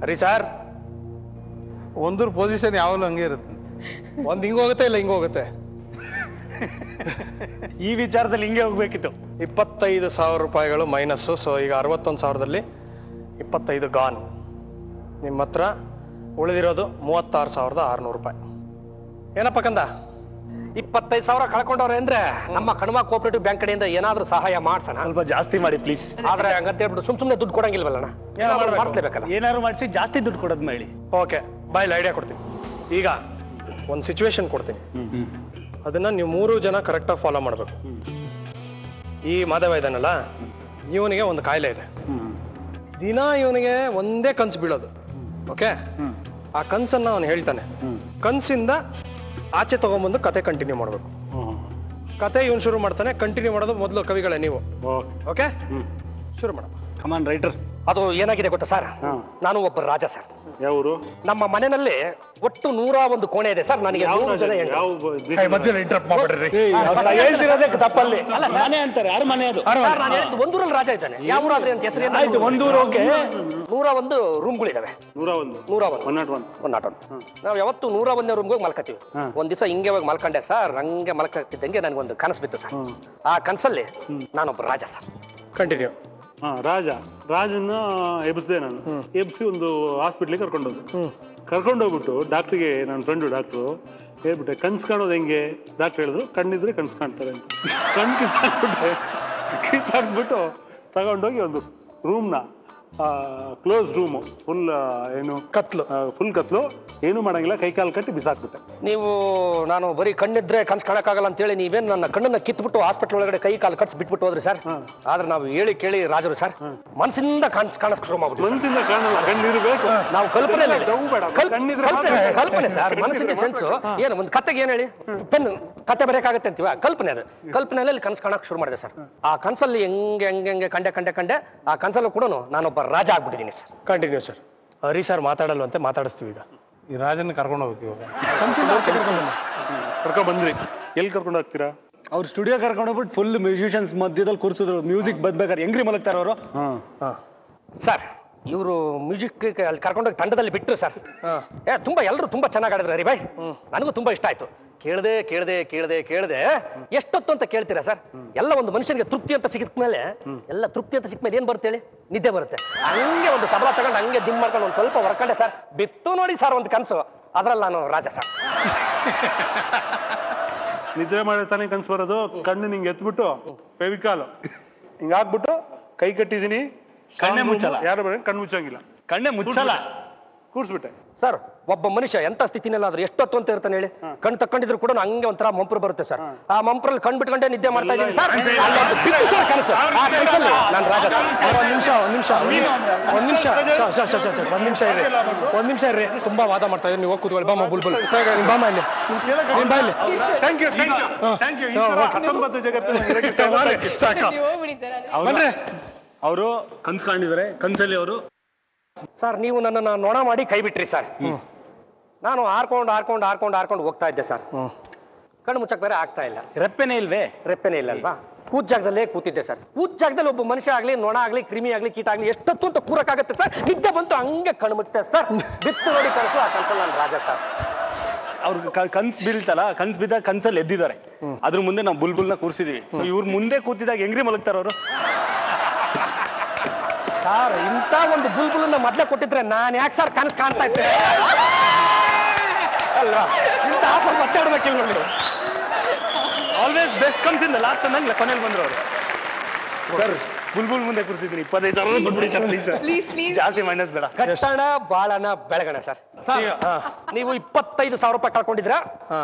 ಹರಿ ಸರ್, 1 ಪೊಸಿಷನ್ ಯಾವಾಗಲೂ ಹಂಗೆ ಇರುತ್ತೆ. ಒಂದ್ ಹಿಂಗ್ ಹೋಗುತ್ತೆ, ಇಲ್ಲ ಹಿಂಗ್ ಹೋಗುತ್ತೆ. ಈ ವಿಚಾರದಲ್ಲಿ ಹಿಂಗೆ ಹೋಗ್ಬೇಕಿತ್ತು. 25,000 ರೂಪಾಯಿಗಳು ಮೈನಸ್ಸು. ಸೊ ಈಗ 61,000ದಲ್ಲಿ 25 ಗಾನ್. ನಿಮ್ಮ ಹತ್ರ ಉಳಿದಿರೋದು 36,600 ರೂಪಾಯಿ. ಏನಪ್ಪ ಕಂದ? 25,000 ಕಳ್ಕೊಂಡವ್ರೆ ಅಂದ್ರೆ ನಮ್ಮ ಕಣ್ವ ಕೋಆಪರೇಟಿವ್ ಬ್ಯಾಂಕ್ ಕಡೆಯಿಂದ ಏನಾದ್ರೂ ಸಹಾಯ ಮಾಡ್ಸೋಣ. ಸ್ವಲ್ಪ ಜಾಸ್ತಿ ಮಾಡಿ ಪ್ಲೀಸ್. ಆದ್ರೆ ಹಂಗಂತ ಹೇಳ್ಬಿಟ್ಟು ಸುಮ್ನೆ ದುಡ್ಡು ಕೊಡಂಗಿಲ್ವಲ್ಲ? ಮಾಡ್ಬೇಕು. ಮಾಡಿಸ್ಲೇಬೇಕಲ್ಲ. ಏನಾದ್ರು ಮಾಡಿಸಿ ಜಾಸ್ತಿ ದುಡ್ಡು ಕೊಡೋದು ಮಾಡಿ. ಓಕೆ, ಬಾಯ್ಲಿ ಐಡಿಯಾ ಕೊಡ್ತೀನಿ. ಈಗ ಒಂದು ಸಿಚುವೇಶನ್ ಕೊಡ್ತೀನಿ, ಅದನ್ನ ನೀವು 3 ಜನ ಕರೆಕ್ಟಾಗಿ ಫಾಲೋ ಮಾಡಬೇಕು. ಈ ಮಾಧವ ಇದಾನಲ್ಲ, ಇವನಿಗೆ ಒಂದು ಕಾಯಿಲೆ ಇದೆ. ದಿನ ಇವನಿಗೆ ಒಂದೇ ಕನ್ಸು ಬೀಳೋದು. ಓಕೆ, ಆ ಕನ್ಸನ್ನ ಅವನು ಹೇಳ್ತಾನೆ. ಕನ್ಸಿಂದ ಆಚೆ ತಗೊಂಡ್ಬಂದು ಕತೆ ಕಂಟಿನ್ಯೂ ಮಾಡಬೇಕು. ಕತೆ ಇವನು ಶುರು ಮಾಡ್ತಾನೆ, ಕಂಟಿನ್ಯೂ ಮಾಡೋದು ಮೊದಲು ಕವಿಗಳೇ ನೀವು. ಓಕೆ, ಶುರು ಮಾಡಪ್ಪ. ಕಮಾನ್ ರೈಟರ್. ಅದು ಏನಾಗಿದೆ ಗೊತ್ತಾ ಸರ್? ನಾನು ಒಬ್ಬ ರಾಜ ಸರ್. ಯಾವರು? ನಮ್ಮ ಮನೆಯಲ್ಲಿ ಒಟ್ಟು 101 ಕೋಣೆ ಇದೆ ಸರ್. ನನಗೆ 100 ಜನ ಹೆಣ್ಣು. ಮಧ್ಯದಲ್ಲಿ ಇಂಟರಪ್ಟ್ ಮಾಡ್ಬಿಡ್ರಿ. ಹೇಳ್ತಿರೋದೇ ತಪ್ಪಲ್ಲಿ. ಅಲ್ಲ ಮನೆ ಅಂತಾರೆ. ಯಾರು ಮನೆ ಅದು? ಸರ್, ನಾನು ಹೇಳಿದ್ದು ಒಂದೂರಲ್ಲಿ ರಾಜ ಇದ್ದಾನೆ. ಯಾವ ಊರಾದ್ರಿ ಅಂತ ಹೆಸರು? ಆಯ್ತು, ಒಂದೂರು. ಓಕೆ, 101 ರೂಮ್ಗಳಿದಾವೆ. 101 101 ನಾವು ಯಾವತ್ತು 101ನೇ ರೂಮ್ಗೆ ಹೋಗಿ ಮಲ್ಕತ್ತೀವಿ. ಒಂದ್ ದಿವಸ ಹಿಂಗೆ ಹೋಗಿ ಮಲ್ಕೊಂಡೆ ಸರ್. ಹಂಗೆ ಮಲ್ಕತ್ತಿದ್ದಂಗೆ ನನಗೊಂದು ಕನಸು ಬಿತ್ತು ಸರ್. ಆ ಕನಸಲ್ಲಿ ನಾನೊಬ್ಬ ರಾಜ ಸರ್. ಕಂಟಿನ್ಯೂ. ರಾಜನ ಎಬ್ಸಿದೆ ನಾನು. ಎಬ್ಸಿ ಒಂದು ಹಾಸ್ಪಿಟ್ಲಿಗೆ ಕರ್ಕೊಂಡೋಗ್ಬಿಟ್ಟು ಡಾಕ್ಟ್ರಿಗೆ, ನನ್ನ ಫ್ರೆಂಡು ಡಾಕ್ಟ್ರು ಹೇಳ್ಬಿಟ್ಟೆ, ಕನ್ಸು ಕಾಣೋದು ಹೆಂಗೆ? ಡಾಕ್ಟರ್ ಹೇಳಿದ್ರು ಕಣ್ಣಿದ್ರೆ ಕನ್ಸು ಕಾಣ್ತಾರೆ ಅಂತ. ಕಣ್ಣು ಕಿತ್ತಾಕ್ಬಿಟ್ಟು ತಗೊಂಡೋಗಿ ಒಂದು ರೂಮ್ನ, ಕ್ಲೋಸ್ ರೂಮು, ಫುಲ್ ಫುಲ್ ಕತ್ಲು, ಏನು ಮಾಡಂಗಿಲ್ಲ, ಕೈ ಕಾಲು ಕಟ್ಟಿ ಬಿಸಾಕ್ಬಿಟ್ಟೆ. ನೀವು ನಾನು ಬರೀ ಕಣ್ಣಿದ್ರೆ ಕನ್ಸು ಕಾಣಕ್ಕಾಗಲ್ಲ ಅಂತೇಳಿ ನೀವೇನು ನನ್ನ ಕಣ್ಣನ್ನ ಕಿತ್ಬಿಟ್ಟು ಹಾಸ್ಪಿಟಲ್ ಒಳಗಡೆ ಕೈ ಕಾಲು ಕಟ್ಸಿ ಬಿಟ್ಬಿಟ್ಟು ಹೋದ್ರಿ ಸರ್. ಆದ್ರೆ ನಾವು ಹೇಳಿ ಕೇಳಿ ರಾಜರು ಸರ್ ಮನಸ್ಸಿಂದ ಕಾಣಕ್ ಶುರು ಮಾಡ್ಬಿಟ್ಟು. ಮನಸ್ಸಿಂದ ಕಣ್ಣಿರ್ಬೇಕು. ನಾವು ಕಲ್ಪನೆ ಸರ್, ಮನಸ್ಸಿನ ಸೆನ್ಸು. ಏನು ಒಂದು ಕತೆಗೆ ಏನ್ ಹೇಳಿ ಪೆನ್ ಕತೆ ಬರೆಯಕ್ಕಾಗತ್ತೆ ಅಂತೀವ, ಕಲ್ಪನೆ ಅದು. ಕಲ್ಪನೆಯಲ್ಲಿ ಕನ್ಸು ಕಾಣಕ್ ಶುರು ಮಾಡಿದೆ ಸರ್. ಆ ಕನ್ಸಲ್ಲಿ ಹೆಂಗೆ ಕಂಡೆ ಆ ಕನ್ಸಲ್ಲೂ ಕೂಡ ನಾನೊಬ್ಬ ರಾಜ ಆಗ್ಬಿಟ್ಟಿದ್ದೀನಿ sir. Continue sir. Hari sir ಮಾತಾಡಲ್ವಂತೆ, ಮಾತಾಡಿಸ್ತೀವಿ ಈಗ. ಈ ರಾಜನ ಕರ್ಕೊಂಡು ಹೋಗ್ಬೇಕು ಇವಾಗ. ಕರ್ಕೊಂಡ್ ಬಂದ್ರಿ, ಎಲ್ಲಿ ಕರ್ಕೊಂಡು ಹೋಗ್ತೀರಾ? ಅವ್ರು ಸ್ಟುಡಿಯೋ ಕರ್ಕೊಂಡು ಹೋಗ್ಬಿಟ್ಟು ಫುಲ್ ಮ್ಯೂಸಿಷಿಯನ್ಸ್ ಮಧ್ಯದಲ್ಲಿ ಕೂರಿಸಿದ್ರು. ಮ್ಯೂಸಿಕ್ ಬಂದ್ಬೇಕಾದ್ರೆ ಹೆಂಗ್ರಿ ಮಲಗ್ತಾರ ಅವರು ಸರ್. ಇವರು ಮ್ಯೂಸಿಕ್ ಅಲ್ಲಿ ಕರ್ಕೊಂಡೋಗಿ ತಂಡದಲ್ಲಿ ಬಿಟ್ಟರು ಸರ್. ತುಂಬಾ ಎಲ್ಲರೂ ತುಂಬಾ ಚೆನ್ನಾಗಿ ಆಡಿದ್ರು ಹರಿ ಬಾಯ್. ನನಗೂ ತುಂಬಾ ಇಷ್ಟ ಆಯ್ತು. ಕೇಳ್ದೆ ಎಷ್ಟೊತ್ತು ಅಂತ ಕೇಳ್ತೀರಾ ಸರ್? ಎಲ್ಲ ಒಂದು ಮನುಷ್ಯನಿಗೆ ತೃಪ್ತಿ ಅಂತ ಸಿಕ್ಕಿದ್ಮೇಲೆ ಏನ್ ಬರುತ್ತೆ ಹೇಳಿ? ನಿದ್ದೆ ಬರುತ್ತೆ. ಹಂಗೆ ಒಂದು ತಬಲಾ ತಗೊಂಡು ಹಂಗೆ ದಿಮ್ ಮಾಡ್ಕೊಂಡು ಒಂದು ಸ್ವಲ್ಪ ಹೊರ್ಕೊಂಡೆ ಸರ್. ಬಿತ್ತು ನೋಡಿ ಸರ್ ಒಂದು ಕನಸು. ಅದ್ರಲ್ಲಿ ನಾನು ರಾಜ ಸರ್. ನಿದ್ರೆ ಮಾಡಿ ತಾನೇ ಕನ್ಸು ಬರೋದು. ಕಣ್ಣು ನಿಂಗೆ ಎತ್ಬಿಟ್ಟು ಫೆವಿಕಾಲು ಹಿಂಗಾಗ್ಬಿಟ್ಟು ಕೈ ಕಟ್ಟಿದೀನಿ, ಕಣ್ಣೇ ಮುಚ್ಚಲ್ಲ. ಯಾರು ಬರ ಕಣ್ಣು ಮುಚ್ಚಂಗಿಲ್ಲ, ಕಣ್ಣೇ ಮುಚ್ಚಲ್ಲ, ಕೂರ್ಸ್ಬಿಟ್ಟೆ ಸರ್. ಒಬ್ಬ ಮನುಷ್ಯ ಎಂತ ಸ್ಥಿತಿನಲ್ಲಾದ್ರೂ ಎಷ್ಟೊತ್ತು ಅಂತ ಇರ್ತಾನೆ ಹೇಳಿ? ಕಣ್ ತಕ್ಕೊಂಡಿದ್ರು ಕೂಡ ಹಂಗೆ ಒಂಥರ ಮಂಪ್ರು ಬರುತ್ತೆ ಸರ್. ಆ ಮಂಪ್ರಲ್ಲಿ ಕಣ್ ಬಿಟ್ಕೊಂಡೆ ನಿದ್ದೆ ಮಾಡ್ತಾ ಇದ್ದೀನಿ ಸರ್. ಕನಸು ನಾನು ರಾಜ ಸರ್. ಒಂದ್ ನಿಮಿಷ ಇರ್ರಿ. ತುಂಬಾ ವಾದ ಮಾಡ್ತಾ ಇದ್ದೀನಿ. ನೀವು ಹೋಗಿ ಕೂತ್ಕೊಳ್ಳಿ. ಬಾಮ ಬುಲ್ಬುಲ್ ಬಾಮ ಇಲ್ಲಿ. Thank you. 19 ಜಗತ್ತು ಸಾಕು. ಅವರು ಕನ್ಸು ಕಾಣಿದ್ದಾರೆ. ಕನ್ಸಲ್ಲಿ ಅವರು ಸರ್ ನೀವು ನನ್ನನ್ನು ನೊಣ ಮಾಡಿ ಕೈ ಬಿಟ್ರಿ ಸರ್. ನಾನು ಹಾರ್ಕೊಂಡು ಹೋಗ್ತಾ ಇದ್ದೆ ಸರ್. ಕಣ್ಣು ಮುಚ್ಚಕ್ ಬೇರೆ ಆಗ್ತಾ ಇಲ್ಲ. ರೆಪ್ಪೆನೇ ಇಲ್ಲ ಅಲ್ವಾ? ಕೂತ್ ಜಾಗದಲ್ಲೇ ಕೂತಿದ್ದೆ ಸರ್. ಕೂತ್ ಜಾಗದಲ್ಲಿ ಒಬ್ಬ ಮನುಷ್ಯ ಆಗ್ಲಿ, ನೊಣ ಆಗ್ಲಿ, ಕ್ರಿಮಿ ಆಗ್ಲಿ, ಕೀಟ ಆಗ್ಲಿ ಎಷ್ಟೊತ್ತು ಅಂತ ಕೂರಕ್ಕಾಗತ್ತೆ ಸರ್? ನಿದ್ದೆ ಬಂತು ಹಂಗೆ ಕಣ್ಣು ಮುಚ್ಚೆ ಸರ್. ಬಿತ್ತು ನೋಡಿ ಕನಸು. ಆ ಕನಸಲ್ಲಿ ನಾನು ರಾಜ ಸರ್. ಅವ್ರು ಕನ್ಸು ಬೀಳ್ತಲ್ಲ, ಕನ್ಸು ಬಿದ್ದಾಗ ಕನ್ಸಲ್ಲಿ ಎದ್ದಿದ್ದಾರೆ. ಅದ್ರ ಮುಂದೆ ನಾವು ಬುಲ್ಬುಲ್ನ ಕೂರಿಸಿದೀವಿ. ಇವ್ರ ಮುಂದೆ ಕೂತಿದಾಗ ಹೆಂಗ್ರಿ ಮಲಗ್ತಾರ ಅವರು? ಸರ್ ಇಂಥ ಒಂದು ಬುಲ್ಬುಲನ್ನ ಮೊದಲೇ ಕೊಟ್ಟಿದ್ರೆ ನಾನು ಯಾಕೆ ಸರ್ ಕನಸು ಕಾಣ್ತಾ ಇದ್ದೆ ಅಲ್ವಾ? ಇಂಥ ಆಫರ್ ಮತ್ತೆ ಆಡ್ಬೇಕಿಲ್ಲ ನೋಡಿ. Always best comes in the last ಅನ್ನಂಗಿಲ್ಲ. ಕೊನೆಯಲ್ಲಿ ಬಂದ್ರು ಅವರು. ಸರ್ ಬುಲ್ಬುಲ್ ಮುಂದೆ ಕೂರಿಸಿದ್ದೀನಿ. 25,000 ಬಿಟ್ಬಿಡಿ ಸರ್ ಪ್ಲೀಸ್. ಜಾಸ್ತಿ ಮೈನಸ್ ಬೇಡ. ಕಟ್ಟಣ ಬಾಳನ ಬೆಳಗಣ ಸರ್. ನೀವು 25,000 ರೂಪಾಯಿ ಕಳ್ಕೊಂಡಿದ್ರ.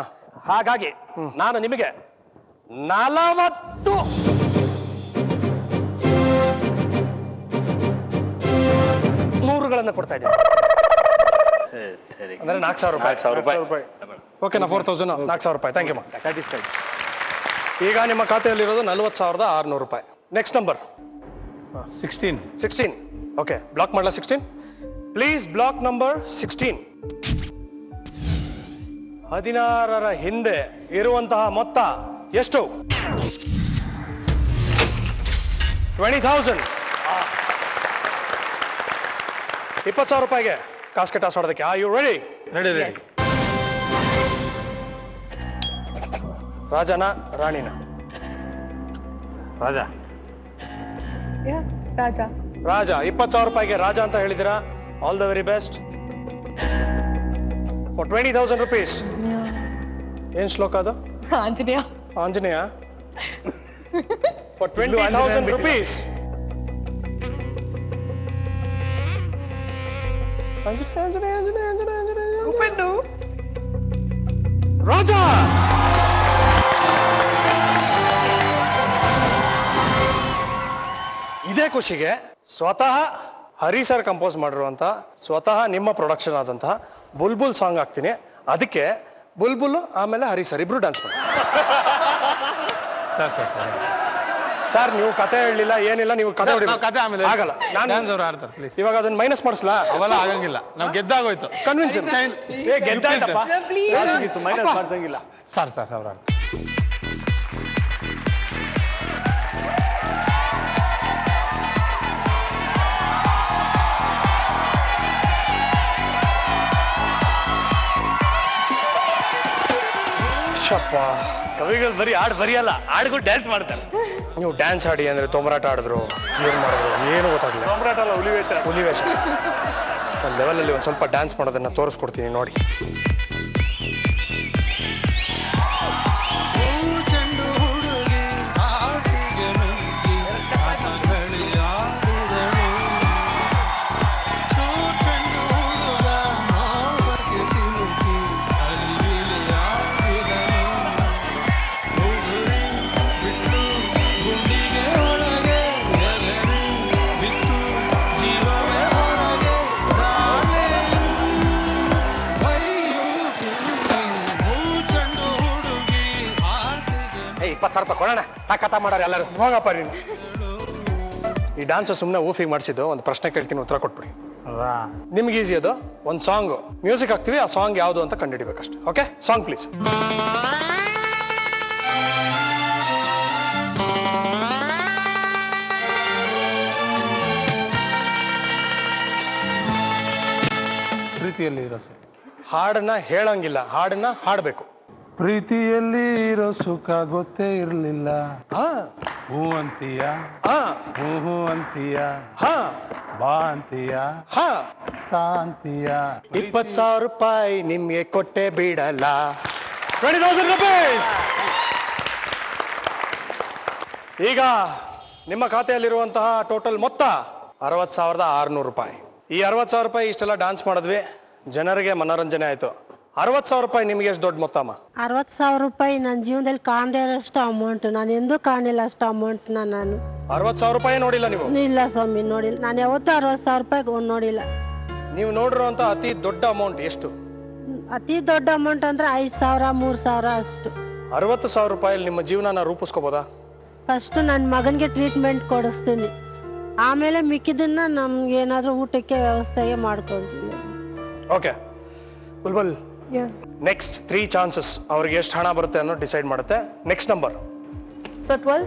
ಹಾಗಾಗಿ ನಾನು ನಿಮಗೆ 40 100ಗಳನ್ನು ಕೊಡ್ತಾ ಇದ್ದೀನಿ. ಅಂದ್ರೆ 4,000 ರೂಪಾಯಿ. ಓಕೆ ನಾ 4,000 4,000 ರೂಪಾಯಿ. ಥ್ಯಾಂಕ್ ಯು ಮಾ. ಸ್ಯಾಟಿಸ್ಫೈಡ್. ಈಗ ನಿಮ್ಮ ಖಾತೆಯಲ್ಲಿರೋದು 40,600 ರೂಪಾಯಿ. Next number 16. ಓಕೆ ಬ್ಲಾಕ್ ಮಾಡಲ 16. Please block number 16. 16ರ ಹಿಂದೆ ಇರುವಂತಹ ಮೊತ್ತ ಎಷ್ಟು? 20,000. 20,000 ರೂಪಾಯಿಗೆ ಕಾಸ್ಕೆಟ್ ಟಾಸ್ ಆಡೋದಕ್ಕೆ. Are you ready? ರೆಡಿ. ರಾಜನ ರಾಣಿನ? ರಾಜ. ರಾಜ. 20,000 ರೂಪಾಯಿಗೆ ರಾಜ ಅಂತ ಹೇಳಿದಿರಾ. All the very best for 20,000 rupees. ಏನ್ ಶ್ಲೋಕ ಅದು? ಆಂಜನೇಯ. For 20,000 rupees. ರಾಜ. ಇದೇ ಖುಷಿಗೆ ಸ್ವತಃ ಹರಿ ಸರ್ ಕಂಪೋಸ್ ಮಾಡಿರುವಂತ, ಸ್ವತಃ ನಿಮ್ಮ ಪ್ರೊಡಕ್ಷನ್ ಆದಂತಹ ಬುಲ್ಬುಲ್ ಸಾಂಗ್ ಹಾಕ್ತೀನಿ. ಅದಕ್ಕೆ ಬುಲ್ಬುಲ್ ಆಮೇಲೆ ಹರಿ ಸರ್ ಇಬ್ರು ಡ್ಯಾನ್ಸ್ ಮಾಡಿ. ಸರ್ ನೀವು ಕತೆ ಹೇಳಲಿಲ್ಲ, ಏನಿಲ್ಲ. ನೀವು ಕತೆ ಆಗಲ್ಲ. ಇವಾಗ ಅದನ್ನ ಮೈನಸ್ ಮಾಡಿಸ್ಲಾ? ಅವೆಲ್ಲ ಆಗಂಗಿಲ್ಲ. ನಾವು ಗೆದ್ದಾಗೋಯ್ತು. ಕನ್ವಿನ್ಸ್. ಗೆದ್ದಾಯ್ತಪ್ಪ. ಮೈನಸ್ ಮಾಡ್ಸಂಗಿಲ್ಲ. ಸರ್ ಅವ್ರ ಶಪ್ಪ ಕವಿಗಳು ಬರೀ ಹಾಡು ಬರೆಯಲ್ಲ, ಹಾಡುಗಳು ಡ್ಯಾನ್ಸ್ ಮಾಡ್ತಾರೆ. ನೀವು ಡ್ಯಾನ್ಸ್ ಆಡಿ ಅಂದ್ರೆ ತೊಂಬರಾಟ ಆಡಿದ್ರು, ಏನು ಮಾಡಿದ್ರು ಏನು ಗೊತ್ತಾಗಲಿಲ್ಲ. ಸಾಮ್ರಾಟ್ ಅಲ್ಲ, ಹುಲಿವೇಷ. ಹುಲಿವೇಷ. ಒಂದು ಲೆವೆಲಲ್ಲಿ ಒಂದು ಸ್ವಲ್ಪ ಡ್ಯಾನ್ಸ್ ಮಾಡೋದನ್ನ ತೋರಿಸ್ಕೊಡ್ತೀನಿ ನೋಡಿ. ಏ 20,000 ರೂಪಾಯಿ ಕೊಡೋಣ, ತಾಕತ್ತ ಮಾಡೋರು ಎಲ್ಲರೂ. ಹೋಗಪ್ಪ ನೀನು. ಈ ಡ್ಯಾನ್ಸ್ ಸುಮ್ಮನೆ ಊಫಿಗೆ ಮಾಡಿಸಿದ್ದು. ಒಂದು ಪ್ರಶ್ನೆ ಕೇಳ್ತೀನಿ, ಉತ್ತರ ಕೊಟ್ಬಿಡಿ. ನಿಮ್ಗೆ ಈಸಿ ಅದು. ಒಂದು ಸಾಂಗ್ ಮ್ಯೂಸಿಕ್ ಹಾಕ್ತೀವಿ, ಆ ಸಾಂಗ್ ಯಾವುದು ಅಂತ ಕಂಡುಹಿಡಿಬೇಕಷ್ಟೇ. Okay, song please. ಪ್ರೀತಿಯಲ್ಲಿ ಇರೋ ಸುಖ. ಹಾಡನ್ನ ಹೇಳಂಗಿಲ್ಲ, ಹಾಡನ್ನ ಹಾಡಬೇಕು. ಪ್ರೀತಿಯಲ್ಲಿ ಇರೋ ಸುಖ ಗೊತ್ತೇ ಇರಲಿಲ್ಲ. ಹಾ ಹೂ ಅಂತೀಯ, ಹಾ ಹೂ ಅಂತೀಯ, ಹಾ ಬಾ ಅಂತೀಯ, ಹಾ ತಾ ಅಂತೀಯ. 20,000 ರೂಪಾಯಿ ನಿಮ್ಗೆ ಕೊಟ್ಟೆ ಬಿಡಲ್ಲ. 20,000 rupees. ಈಗ ನಿಮ್ಮ ಖಾತೆಯಲ್ಲಿರುವಂತಹ ಟೋಟಲ್ ಮೊತ್ತ 60,600 ರೂಪಾಯಿ. ಈ 60,000 ರೂಪಾಯಿ ಇಷ್ಟೆಲ್ಲ ಡ್ಯಾನ್ಸ್ ಮಾಡಿದ್ವಿ, ಜನರಿಗೆ ಮನೋರಂಜನೆ ಆಯ್ತು. 60,000 ರೂಪಾಯಿ ನಿಮ್ಗೆ ಎಷ್ಟು ದೊಡ್ಡ ಮೊತ್ತ ಅಮ್ಮ? 60,000 ರೂಪಾಯಿ ನನ್ನ ಜೀವನದಲ್ಲಿ ಕಾಣದೇ ಇರೋಷ್ಟು ಅಮೌಂಟ್. ನಾನು ಎಂದೂ ಕಾಣಿಲ್ಲ ಅಷ್ಟು ಅಮೌಂಟ್ನ ನಾನು. 60,000 ರೂಪಾಯಿ ನೋಡಿಲ್ಲ ನೀವು? ಇಲ್ಲ ಸ್ವಾಮಿ, ನೋಡಿಲ್ಲ. ನಾನು ಯಾವತ್ತೂ 60,000 ರೂಪಾಯಿ ನೋಡಿಲ್ಲ. ನೀವು ನೋಡಿರುವಂತ ಅತಿ ದೊಡ್ಡ ಅಮೌಂಟ್ ಎಷ್ಟು? ಅತಿ ದೊಡ್ಡ ಅಮೌಂಟ್ ಅಂದ್ರೆ 5,000, 3,000 ಅಷ್ಟು. 60,000 ರೂಪಾಯಲ್ಲಿ ನಿಮ್ಮ ಜೀವನನ ರೂಪಿಸ್ಕೋಬೋದಾ? ಫಸ್ಟ್ ನನ್ನ ಮಗನಿಗೆ ಟ್ರೀಟ್ಮೆಂಟ್ ಕೊಡಿಸ್ತೀನಿ, ಆಮೇಲೆ ಮಿಕ್ಕಿದನ್ನ ನಮ್ಗೆ ಏನಾದ್ರೂ ಊಟಕ್ಕೆ ವ್ಯವಸ್ಥೆಗೆ ಮಾಡ್ಕೊಳ್ತೀನಿ. Okay Bulbul, next 3 chances. ಅವ್ರಿಗೆ ಎಷ್ಟು ಹಣ ಬರುತ್ತೆ ಅನ್ನೋ ಡಿಸೈಡ್ ಮಾಡುತ್ತೆ. Next number. So 12,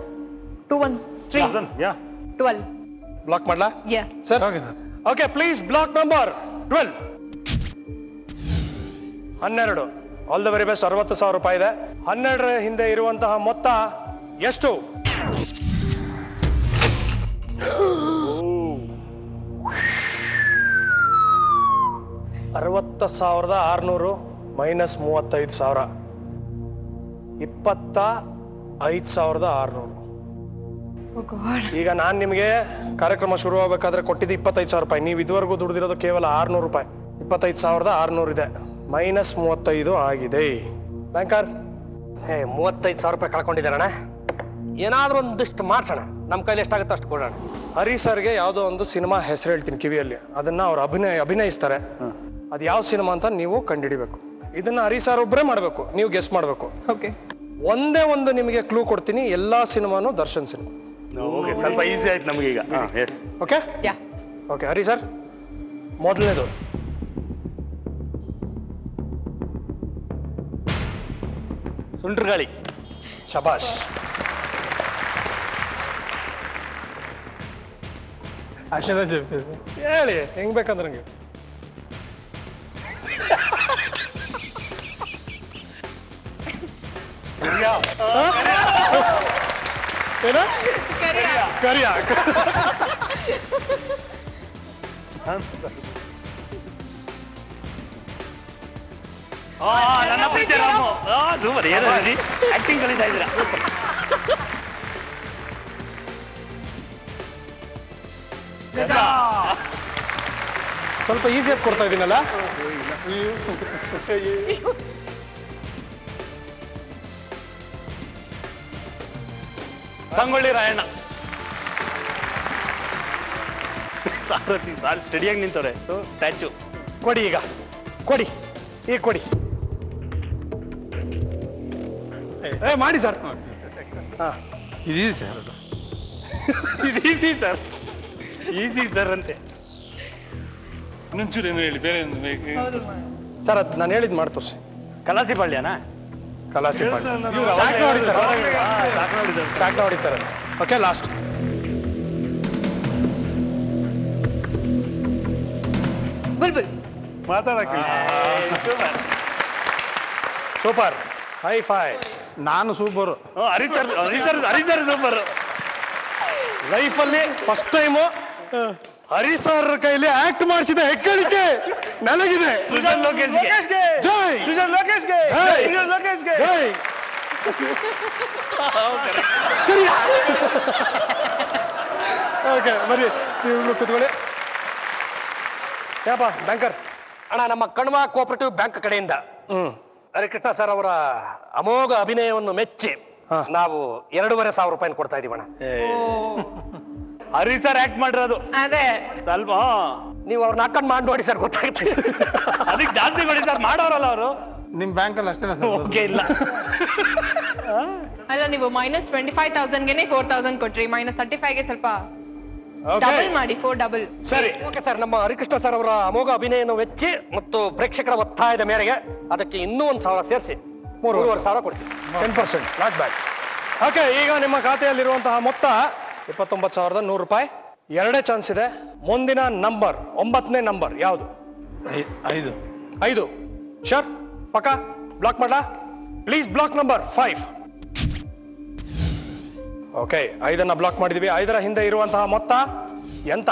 2, 1, 3, ಯಾ 12. ಬ್ಲಾಕ್ ಮಾಡ್ಲಾ Yeah. Sir? Okay sir. Okay please, block number 12. 12. All the very best. 60,000 ರೂಪಾಯಿ ಇದೆ. 12ರ ಹಿಂದೆ ಇರುವಂತಹ ಮೊತ್ತ ಎಷ್ಟು? 60,600 ಮೈನಸ್ 35,000, 25,600. ಈಗ ನಾನು ನಿಮಗೆ ಕಾರ್ಯಕ್ರಮ ಶುರು ಆಗ್ಬೇಕಾದ್ರೆ ಕೊಟ್ಟಿದ್ದು 25,000 ರೂಪಾಯಿ. ನೀವು ಇದುವರೆಗೂ ದುಡಿದಿರೋದು ಕೇವಲ 600 ರೂಪಾಯಿ. 25,600 ಇದೆ, ಮೈನಸ್ 35 ಆಗಿದೆ. ಬ್ಯಾಂಕರ್ 35,000 ರೂಪಾಯಿ ಕಳ್ಕೊಂಡಿದ್ದಾರಣ. ಏನಾದ್ರೂ ಒಂದಿಷ್ಟು ಮಾಡ್ಸೋಣ, ನಮ್ಮ ಕೈಲಿ ಎಷ್ಟಾಗುತ್ತೆ ಅಷ್ಟು ಕೊಡೋಣ. ಹರಿ ಸರ್ಗೆ ಯಾವುದೋ ಒಂದು ಸಿನಿಮಾ ಹೆಸರು ಹೇಳ್ತೀನಿ ಕಿವಿಯಲ್ಲಿ, ಅದನ್ನ ಅವ್ರು ಅಭಿನಯಿಸ್ತಾರೆ. ಅದು ಯಾವ ಸಿನಿಮಾ ಅಂತ ನೀವು ಕಂಡುಹಿಡಿಬೇಕು. ಇದನ್ನ ಹರಿ ಸರ್ ಒಬ್ಬರೇ ಮಾಡಬೇಕು, ನೀವು ಗೆಸ್ ಮಾಡಬೇಕು. Okay. ಒಂದೇ ಒಂದು ನಿಮಗೆ ಕ್ಲೂ ಕೊಡ್ತೀನಿ, ಎಲ್ಲಾ ಸಿನಿಮಾನು ದರ್ಶನ್ ಸಿನಿಮಾ. ಓಕೆ, ಸ್ವಲ್ಪ ಈಸಿ ಆಯ್ತು ನಮ್ಗೆ ಈಗ. ಎಸ್. Okay Yeah. ಓಕೆ ಹರಿ ಸರ್, ಮೊದಲನೇದು ಸುಂಟ್ರ ಗಾಳಿ. ಶಬಾಷ್. ಹೇಳಿ ಹೆಂಗ್ ಬೇಕಂದ್ರೆ ನಂಗೆ. ಏನ? ಕರಿಯ. ನನ್ನ ಪ್ರೀತಿ ರಾಮು. ಸೂಪರ್. ಏನು ಆಕ್ಟಿಂಗ್ ಕಲಿತಾ ಇದ್ದೀರಾ? ಸ್ವಲ್ಪ ಈಸಿಯಾಗಿ ಕೊಡ್ತಾ ಇದ್ದೀನಲ್ಲ. ಸಂಗೊಳ್ಳಿ ರಾಯಣ್ಣ. ಸಾರಥಿ ಸಾರ್ ಸ್ಟಡಿಯಾಗಿ ನಿಂತವ್ರೆ. ಸ್ಟ್ಯಾಚು ಕೊಡಿ, ಈಗ ಕೊಡಿ, ಈಗ ಕೊಡಿ. ಮಾಡಿ ಸರ್. ಹಾ ಇದೀ sir, easy sir, easy sir ಅಂತೆ. ಇನ್ನೊಂಚೂರು ಏನು ಹೇಳಿ, ಬೇರೆ ಏನು ಬೇಕು? ಹೌದು. ಸರ್, ಅದು ನಾನು ಹೇಳಿದ್ ಮಾಡಿ ತೋರಿಸಿ. ಕಲಾಸಿ ಪಾಳ್ಯನಾ? ಕಲಾಸಿ ಚಾಕ್ನ ಹೊಡಿತಾರೆ. Okay, last. ಬುಲ್ಬುಲ್. ಮಾತಾಡಕ್ಕೆ ಸೂಪರ್. Hi fi. ನಾನು ಸೂಪರು. Hari sir super. ಲೈಫಲ್ಲಿ ಫಸ್ಟ್ ಟೈಮು ಹರಿ ಸರ್ ಕೈಲಿ ಆಕ್ಟ್ ಮಾಡಿಸಿದ ಹೆಗ್ಗಳಿಕೆ ನನಗಿದೆ. ಸೃಜನ್ ಲೋಕೇಶ್ಗೆ ಜೈ ಸೃಜನ್ ಲೋಕೇಶ್ಗೆ ಜೈ. ಸೃಜನ್ ಲೋಕೇಶ್ಗೆ ಜೈ. ಓಕೆ ಬರ್ರಿ, ನೀವು ಕೂತ್ಕೊಳ್ಳಿ. ಯಾಪ ಬ್ಯಾಂಕರ್ ಅಣ್ಣ, ನಮ್ಮ ಕಣ್ವ ಕೋಆಪರೇಟಿವ್ ಬ್ಯಾಂಕ್ ಕಡೆಯಿಂದ ಹರಿಕೃಷ್ಣ ಸರ್ ಅವರ ಅಮೋಘ ಅಭಿನಯವನ್ನು ಮೆಚ್ಚಿ ಹಾ. ನಾವು 2,500 ರೂಪಾಯಿ ಕೊಡ್ತಾ ಇದೀವಿ ಅಣ್ಣ. ಹರಿ ಸರ್ ಆಕ್ಟ್ ಮಾಡಿರೋದು ಅದೇ ಸ್ವಲ್ಪ ನೀವು ಅವ್ರನ್ನ ಹಾಕೊಂಡು ಮಾಡಿ ನೋಡಿ ಸರ್, ಗೊತ್ತಾಗುತ್ತೆ. ಅದಕ್ಕೆ ಜಾಸ್ತಿ ಕೊಡಿ ಸರ್, ಮಾಡೋರಲ್ಲ ಅವರು. ನಿಮ್ಮ ಬ್ಯಾಂಕಲ್ಲಿ ಅಷ್ಟೇನಾ ಸರ್? ಓಕೆ ಇಲ್ಲ. ಅಲ್ಲ, ನೀವು -25,000ಗೆ 4,000 ಕೊಟ್ರಿ, -35ಗೆ ಸ್ವಲ್ಪ ಓಕೆ ಡಬಲ್ ಮಾಡಿ, 4 ಡಬಲ್. ಸರಿ, ಓಕೆ ಸರ್. ನಮ್ಮ ಹರಿಕೃಷ್ಣ ಸರ್ ಅವರ ಅಮೋಘ ಅಭಿನಯವನ್ನು ವೆಚ್ಚಿ ಮತ್ತು ಪ್ರೇಕ್ಷಕರ ಒತ್ತಾಯದ ಮೇರೆಗೆ ಅದಕ್ಕೆ ಇನ್ನೂ 1,000 ಸೇರಿಸಿ 3,500 ಕೊಡ್ತೀವಿ. 10%, ನಾಟ್ ಬ್ಯಾಡ್. ಓಕೆ, ಈಗ ನಿಮ್ಮ ಖಾತೆಯಲ್ಲಿರುವಂತಹ ಮೊತ್ತ 29,100 ರೂಪಾಯಿ. ಎರಡೇ ಚಾನ್ಸ್ ಇದೆ. ಮುಂದಿನ ನಂಬರ್ 9ನೇ ನಂಬರ್ ಯಾವುದು? 5. ಶರ್ ಪಕ್ಕ ಬ್ಲಾಕ್ ಮಾಡ್ಲಾ? Please block number 5. ಓಕೆ, 5ಅನ್ನ ಬ್ಲಾಕ್ ಮಾಡಿದೀವಿ. 5ರ ಹಿಂದೆ ಇರುವಂತಹ ಮೊತ್ತ ಎಂತ?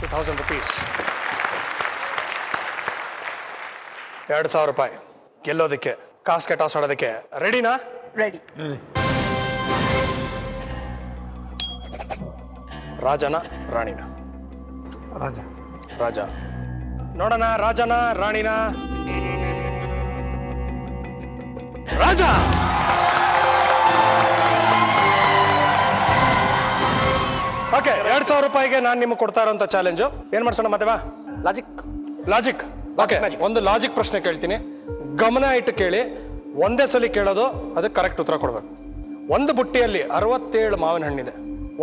2,000 ರುಪೀಸ್. 2,000 ರೂಪಾಯಿ ಗೆಲ್ಲೋದಕ್ಕೆ, ಕಾಸ್ಕೆ ಟಾಸ್ ಆಡೋದಕ್ಕೆ ರೆಡಿನಾ? ರೆಡಿ. ರಾಜನ ರಾಣಿನ? ರಾಜ. ನೋಡೋಣ, ರಾಜನ ರಾಣಿನ? ರಾಜ. ಓಕೆ, 2,000 ರೂಪಾಯಿಗೆ ನಾನು ನಿಮಗೆ ಕೊಡ್ತಾ ಇರೋಂಥ ಚಾಲೆಂಜು ಏನ್ ಮಾಡ್ಸೋಣ ಮತ್ತೆ? ಬಾ ಲಾಜಿಕ್. ಓಕೆ, ಒಂದು ಲಾಜಿಕ್ ಪ್ರಶ್ನೆ ಕೇಳ್ತೀನಿ, ಗಮನ ಇಟ್ಟು ಕೇಳಿ. ಒಂದೇ ಸಲ ಕೇಳೋದು, ಅದಕ್ಕೆ ಕರೆಕ್ಟ್ ಉತ್ತರ ಕೊಡ್ಬೇಕು. ಒಂದು ಬುಟ್ಟಿಯಲ್ಲಿ 67 ಮಾವಿನ ಹಣ್ಣಿದೆ.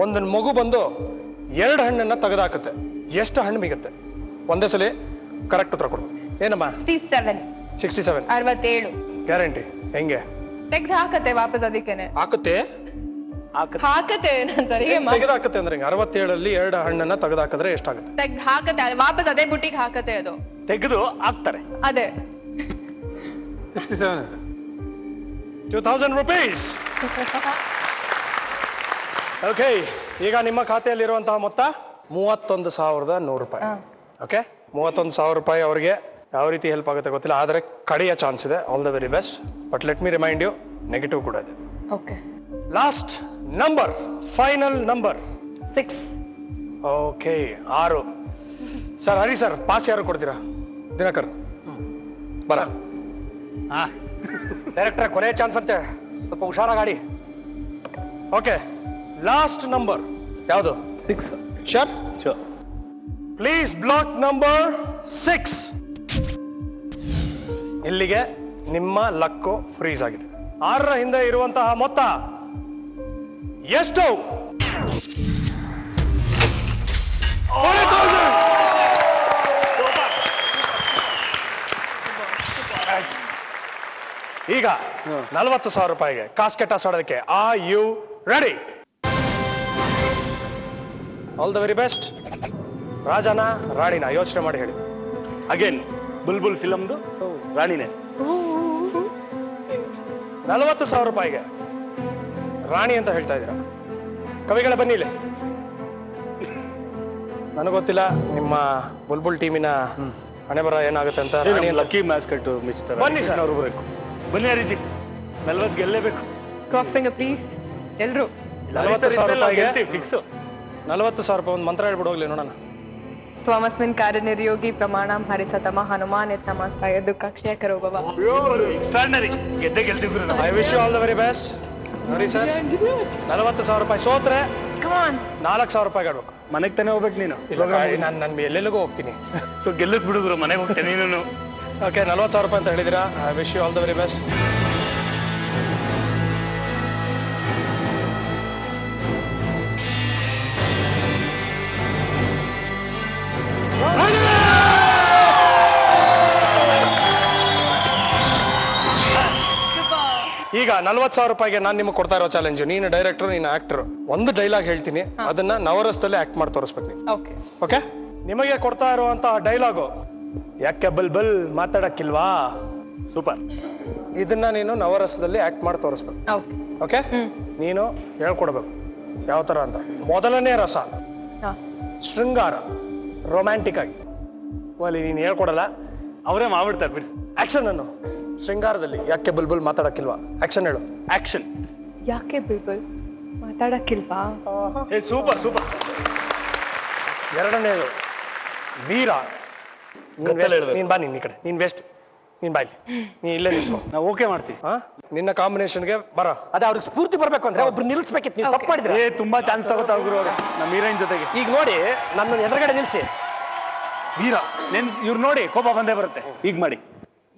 ಒಂದು ಮಗು ಬಂದು 2 ಹಣ್ಣನ್ನ ತೆಗೆದಾಕುತ್ತೆ, ಎಷ್ಟು ಹಣ್ಣು ಮಿಗುತ್ತೆ? ಒಂದೇ ಸಲ ಕರೆಕ್ಟ್ ಉತ್ತರ ಕೊಡ್ಬೇಕು. ಏನಮ್ಮ? 67. 67. ಗ್ಯಾರಂಟಿ? ಹೆಂಗೆ ತೆಗ್ದು ಹಾಕತ್ತೆ ವಾಪಸ್, ಅದಕ್ಕೇನೆ ಹಾಕುತ್ತೆ? ಹಾಕತ್ತೆ ತೆಗೆದಾಕತ್ತೆ ಅಂದ್ರೆ 67ಅಲ್ಲಿ 2 ಹಣ್ಣನ್ನ ತೆಗೆದಾಕಿದ್ರೆ ಎಷ್ಟಾಗುತ್ತೆ? ತೆಗ್ದು ಹಾಕತ್ತೆ, ವಾಪಸ್ ಅದೇ ಬುಟ್ಟಿಗೆ ಹಾಕತ್ತೆ ಅದು. ತೆಗೆದು ಹಾಕ್ತಾರೆ. ಅದೇ 67. 2,000 ರುಪೀಸ್. ಓಕೆ, ಈಗ ನಿಮ್ಮ ಖಾತೆಯಲ್ಲಿರುವಂತಹ ಮೊತ್ತ 31,100 ರೂಪಾಯಿ. ಓಕೆ, 31,000 ರೂಪಾಯಿ ಅವರಿಗೆ ಯಾವ ರೀತಿ ಹೆಲ್ಪ್ ಆಗುತ್ತೆ ಗೊತ್ತಿಲ್ಲ, ಆದರೆ ಕಡೆಯ ಚಾನ್ಸ್ ಇದೆ. All the very best. But let me remind you, negative ಕೂಡ ಇದೆ. Okay. Last number, final number 6. Okay, 6. Sir, Hari sir, pass ಯಾರು ಕೊಡ್ತೀರಾ? ದಿನಕರ್ ಬರ. ಡೈರೆಕ್ಟರ್, ಕೊನೆ ಚಾನ್ಸ್ ಅಂತೆ, ಸ್ವಲ್ಪ ಹುಷಾರಾಗಿ. ಓಕೆ, ಲಾಸ್ಟ್ ನಂಬರ್ ಯಾವುದು? 6. ಶರ್? Please block number 6. ಇಲ್ಲಿಗೆ ನಿಮ್ಮ ಲಕ್ಕು ಫ್ರೀಸ್ ಆಗಿದೆ. 6ರ ಹಿಂದೆ ಇರುವಂತಹ ಮೊತ್ತ ಎಷ್ಟು? 40,000. ಈಗ 40,000 ರೂಪಾಯಿಗೆ ಕಾಸ್ಕೆ ಟಾಸ್ ಆಡೋದಕ್ಕೆ are you ready? All the very best. ರಾಜನ ರಾಣಿನ ಯೋಚನೆ ಮಾಡಿ ಹೇಳಿ. ಅಗೇನ್ ಬುಲ್ಬುಲ್ ಫಿಲಮ್ದು ರಾಣಿನೇ. 40,000 ರೂಪಾಯಿಗೆ ರಾಣಿ ಅಂತ ಹೇಳ್ತಾ ಇದ್ದೀರಾ? ಕವಿಗಳ ಬನ್ನಿ ಇಲ್ಲಿ. ನನಗೆ ಗೊತ್ತಿಲ್ಲ ನಿಮ್ಮ ಬುಲ್ಬುಲ್ ಟೀಮಿನ ಹಣೆ ಬರ ಏನಾಗುತ್ತೆ ಅಂತ. ರಾಣಿ ಅಂತ ಲಕ್ಕಿ ಮ್ಯಾಸ್ಕಟ್ ಮಿಸ್ಟರ್. ಬನ್ನಿ ಸರ್. ಅವರು ಬರಬೇಕು. ಬನ್ನಿ ಹರಿಜಿ, 40 ಗೆಲ್ಲೇಬೇಕು. ಕ್ರಾಸ್ ಫಿಂಗರ್ ಪ್ಲೀಸ್ ಎಲ್ರು. 40,000 ರೂಪಾಯಿಗೆ ಫಿಕ್ಸ್. 40,000 ರೂಪಾಯಿ ಒಂದು ಮಂತ್ರ ಹೇಳ್ಬಿಟ್ಟು ಹೋಗ್ಲಿ ನೋಡೋಣ. ತ್ವಮಸ್ಮಿನ್ ಕಾರ್ಯನಿರ್ಯೋಗಿ ಪ್ರಮಾಣಂ ಹರಿಸತಮ ಹನುಮಾನ್ ಯತ್ನಮಸ್ತಾಯ ದುಃಖಕ್ಷಯ ಕರೋ ಭವ. ಎಕ್ಸ್ಟ್ರಾರ್ಡಿನರಿ. ಗೆಲ್ತಿದ್ರು ನಾವು. I wish you all the very best. ನೋಡಿ ಸರ್, 40,000 ರೂಪಾಯಿ ಸೋತ್ರೆ 4,000 ರೂಪಾಯಿ ಆಡ್ಬೇಕು. ಮನೆಗೆ ತಾನೇ ಹೋಗ್ಬೇಕು ನೀನು. ನಾನು ಎಲ್ಲೆಲ್ಲಿಗೂ ಹೋಗ್ತೀನಿ. ಸೊ ಗೆಲ್ಲಕ್ ಬಿಡುದ್ರು, ಮನೆಗೆ ಹೋಗ್ತೇನೆ ನೀನು. ಓಕೆ, 40,000 ರೂಪಾಯಿ ಅಂತ ಹೇಳಿದಿರಾ. I wish you all the very best. ಈಗ 40,000 ರೂಪಾಯಿಗೆ ನಾನು ನಿಮಗೆ ಕೊಡ್ತಾ ಇರೋ ಚಾಲೆಂಜ್, ನೀನು ಡೈರೆಕ್ಟರ್, ನೀನು ಆಕ್ಟರ್. ಒಂದು ಡೈಲಾಗ್ ಹೇಳ್ತೀನಿ, ಅದನ್ನ ನವರಸದಲ್ಲೇ ಆಕ್ಟ್ ಮಾಡಿ ತೋರಿಸ್ಬೇಕು ನೀವು. ಓಕೆ. ಓಕೆ, ನಿಮಗೆ ಕೊಡ್ತಾ ಇರುವಂತಹ ಡೈಲಾಗು ಯಾಕೆ ಬಲ್ಬಲ್ ಮಾತಾಡಕ್ಕಿಲ್ವಾ? ಸೂಪರ್. ಇದನ್ನ ನೀನು ನವರಸದಲ್ಲಿ ಆಕ್ಟ್ ಮಾಡಿ ತೋರಿಸ್ಬೇಕು. ಓಕೆ. ಓಕೆ, ನೀನು ಹೇಳ್ಕೊಡ್ಬೇಕು ಯಾವ ತರ ಅಂತ. ಮೊದಲನೇ ರಸ ಶೃಂಗಾರ, ರೊಮ್ಯಾಂಟಿಕ್ ಆಗಿ. ಅಲ್ಲಿ ನೀನು ಹೇಳ್ಕೊಡಲ್ಲ, ಅವರೇ ಮಾಡ್ಬಿಡ್ತಾರೆ ಬಿಡಿ. ಆಕ್ಷನ್ ಅನ್ನು. ಶೃಂಗಾರದಲ್ಲಿ ಯಾಕೆ ಬಲ್ಬಲ್ ಮಾತಾಡಕ್ಕಿಲ್ವಾ? ಆಕ್ಷನ್ ಹೇಳು. ಆಕ್ಷನ್. ಯಾಕೆ ಬುಲ್ಬುಲ್ ಮಾತಾಡಕ್ಕಿಲ್ವಾ? ಏ ಸೂಪರ್ ಸೂಪರ್. ಎರಡನೇದು ವೀರ. ಗೊತ್ತಲ್ಲ ಹೇಳ್ಬೇಕು. ನೀನ್ ಬಾ, ನೀನ್ ಈ ಕಡೆ, ನೀನ್ ವೆಸ್ಟ್, ನೀನ್ ಬಾಯ್ಲಿ, ನೀನ್ ಇಲ್ಲೇ ನಿಲ್ಕೊ. ನಾವು ಓಕೆ ಮಾಡ್ತೀವಿ. ನಿನ್ನ ಕಾಂಬಿನೇಷನ್ಗೆ ಬರ. ಅದೇ ಅವ್ರಿಗೆ ಸ್ಫೂರ್ತಿ ಬರ್ಬೇಕು ಅಂದ್ರೆ ಒಬ್ರು ನಿಲ್ಸ್ಬೇಕಿತ್ತು. ನೀವು ತಪ್ಪು ಮಾಡಿದ್ರೆ ತುಂಬಾ ಚಾನ್ಸ್ ತಗೋತಾ ಹೋಗ್ರು ಅವರು ನಮ್ಮ ಹೀರೋಯಿನ್ ಜೊತೆಗೆ. ಈಗ ನೋಡಿ ನನ್ನ ಎದುರುಗಡೆ ನಿಲ್ಸಿ. ವೀರ. ಇವ್ರು ನೋಡಿ ಕೋಪ ಬಂದೇ ಬರುತ್ತೆ. ಈಗ ಮಾಡಿ.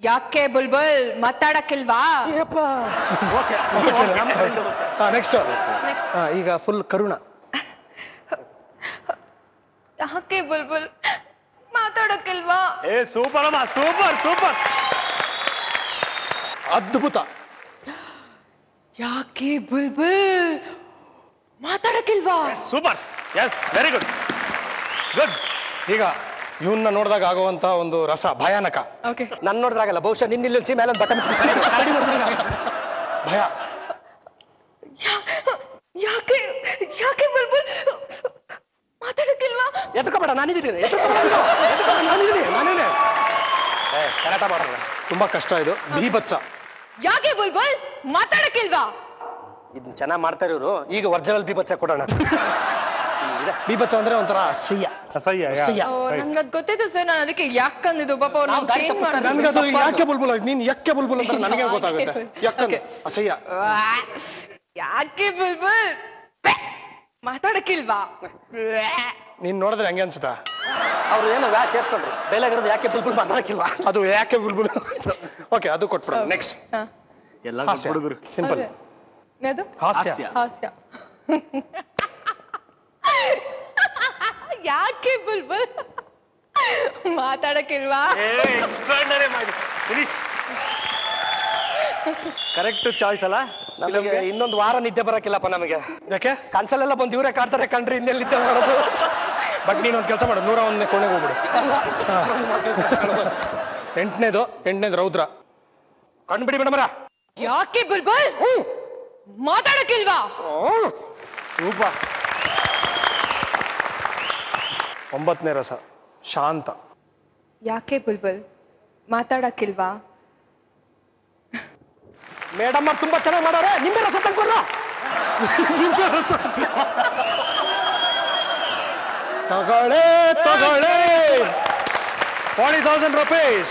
ಯಾಕೆ ಬುಲ್ಬುಲ್ ಮಾತಾಡಕ್ಕಿಲ್ವಾ? ನೆಕ್ಸ್ಟ್ ಈಗ ಫುಲ್ ಕರುಣ. ಯಾಕೆ ಬುಲ್ಬುಲ್ ಮಾತಾಡಕ್ಕಿಲ್ವಾ? ಏ ಸೂಪರ್ ಅಮ್ಮ, ಸೂಪರ್ ಸೂಪರ್. ಅದ್ಭುತ. ಯಾಕೆ ಬುಲ್ಬುಲ್ ಮಾತಾಡಕ್ಕಿಲ್ವಾ? Super. Yes, very good good. ಈಗ ಇವನ್ನ ನೋಡಿದಾಗ ಆಗುವಂತ ಒಂದು ರಸ ಭಯಾನಕ. ಓಕೆ. ನನ್ನ ನೋಡಿದ್ರಾಗಲ್ಲ, ಬಹುಶಃ ನಿನ್ನ ನಿಲ್ಲಿಸಿ ಮೇಲೆ ಒಂದು ಬಟನ್ ಭಯ. ಯಾಕೆ ಯಾಕೆ ಬುಲ್ಬುಲ್ ಮಾತಾಡಕ್ಕಿಲ್ವಾ? ಎತ್ಕೋಬೇಡ, ನಾನಿದ್ದೀನಿ. ಕರಾಟ ಮಾಡೋಣ. ತುಂಬಾ ಕಷ್ಟ ಇದು. ಬೀಭತ್ಸ. ಯಾಕೆ ಬುಲ್ಬುಲ್ ಮಾತಾಡಕ್ಕಿಲ್ವಾ? ಇದನ್ನ ಚೆನ್ನಾಗಿ ಮಾಡ್ತಾರೆ ಇವರು. ಈಗ ಒರಿಜಿನಲ್ ಬೀಭತ್ಸ ಕೊಡೋಣ. ಬೀಭತ್ಸ ಅಂದ್ರೆ ಒಂಥರ ಅಸಹ್ಯ. ಅಸಹ್ಯ. ಅಸಹ್ಯ. ನಂಗೆ ಅದ್ ಗೊತ್ತಿತ್ತು ಸರ್, ನಾನು ಅದಕ್ಕೆ ಯಾಕಂದಿದ್ದು ಪಾಪ ಅವ್ರು ನಾವು ಗಾಡಿ change ತಪ್ಪಿಸ್ತಾರೆ. ಮಾಡ್ಬಿಟ್ರು. ನನ್ಗದು ಯಾಕೆ ಬುಲ್ಬುಲ್, ನೀನ್ ಯಾಕೆ ಬುಲ್ಬುಲ್ ಅಂತ ನನಗೆ ಗೊತ್ತಾಗುತ್ತೆ. ಯಾಕಂದ್ರೆ ಅಸಹ್ಯ. ಯಾಕೆ ಬುಲ್ಬುಲ್ ಮಾತಾಡಕ್ಕಿಲ್ವಾ? ನೀನ್ ನೋಡಿದ್ರೆ ಹಂಗೆ ಅನ್ಸುತ್ತಾ? ಅವ್ರು ಏನೋ ವ್ಯಾ ಸೇರ್ಸ್ಕೊಂಡ್ರು. ಡೈಲಾಗ್ ಯಾಕೆ ಬುಲ್ಬುಲ್ ಮಾತಾಡಕ್ಕಿಲ್ವಾ? ಅದು ಯಾಕೆ ಬುಲ್ಬುಲ್. ಓಕೆ, ಅದು ಕೊಟ್ಬಿಡ. ನೆಕ್ಸ್ಟ್ ಹಾ. ಎಲ್ಲ ಹಾಸ್ಯ. ಹುಡುಗರು ಸಿಂಪಲ್ ಅದು ಹಾಸ್ಯ. ಹಾಸ್ಯ. ಯಾಕೆ ಬುಲ್ಬುಲ್ ಮಾತಾಡಕ್ಕಿಲ್ವಾ? ಎಕ್ಸ್ಟ್ರಾರ್ಡಿನರಿ ಮಾಡಿ. ಕರೆಕ್ಟ್ ಚಾಯ್ಸ್ ಅಲ್ಲ. ನಮಗೆ ಇನ್ನೊಂದು ವಾರ ನಿದ್ದೆ ಬರಕ್ಕಿಲ್ಲಪ್ಪ ನಮಗೆ. ಯಾಕೆ? ಕನ್ಸಲೆಲ್ಲ ಬಂದು ಇವರೇ ಕಾಡ್ತಾರೆ ಕಣ್ರಿ, ಇನ್ನೆಲ್ಲಿ ನಿದ್ದೆ ಮಾಡೋದು? ಬಟ್ ನೀನ್ ಒಂದ್ ಕೆಲಸ ಮಾಡು, 101ನೇ ಕೋಣೆಗೆ ಹೋಗ್ಬಿಡು. ಎಂಟನೇದು ರೌದ್ರ. ಕಂಡುಬಿಡಿ ಮೇಡಮರ. ಯಾಕೆ ಬುಲ್ಬುಲ್ ಮಾತಾಡಕ್ಕಿಲ್ವಾ? ಸೂಪರ್. 9ನೇ ರಸ ಶಾಂತ. ಯಾಕೆ ಬುಲ್ಬುಲ್ ಮಾತಾಡಕ್ಕಿಲ್ವಾ? ಮೇಡಮ್ ಅವ್ರು ತುಂಬಾ ಚೆನ್ನಾಗಿ ಮಾಡೋರೆ. ನಿಂಬೆ ರಸ ತಂದ್ಕೊಡ್ರ. ತಗೊಳ್ಳೆ 40,000 rupees.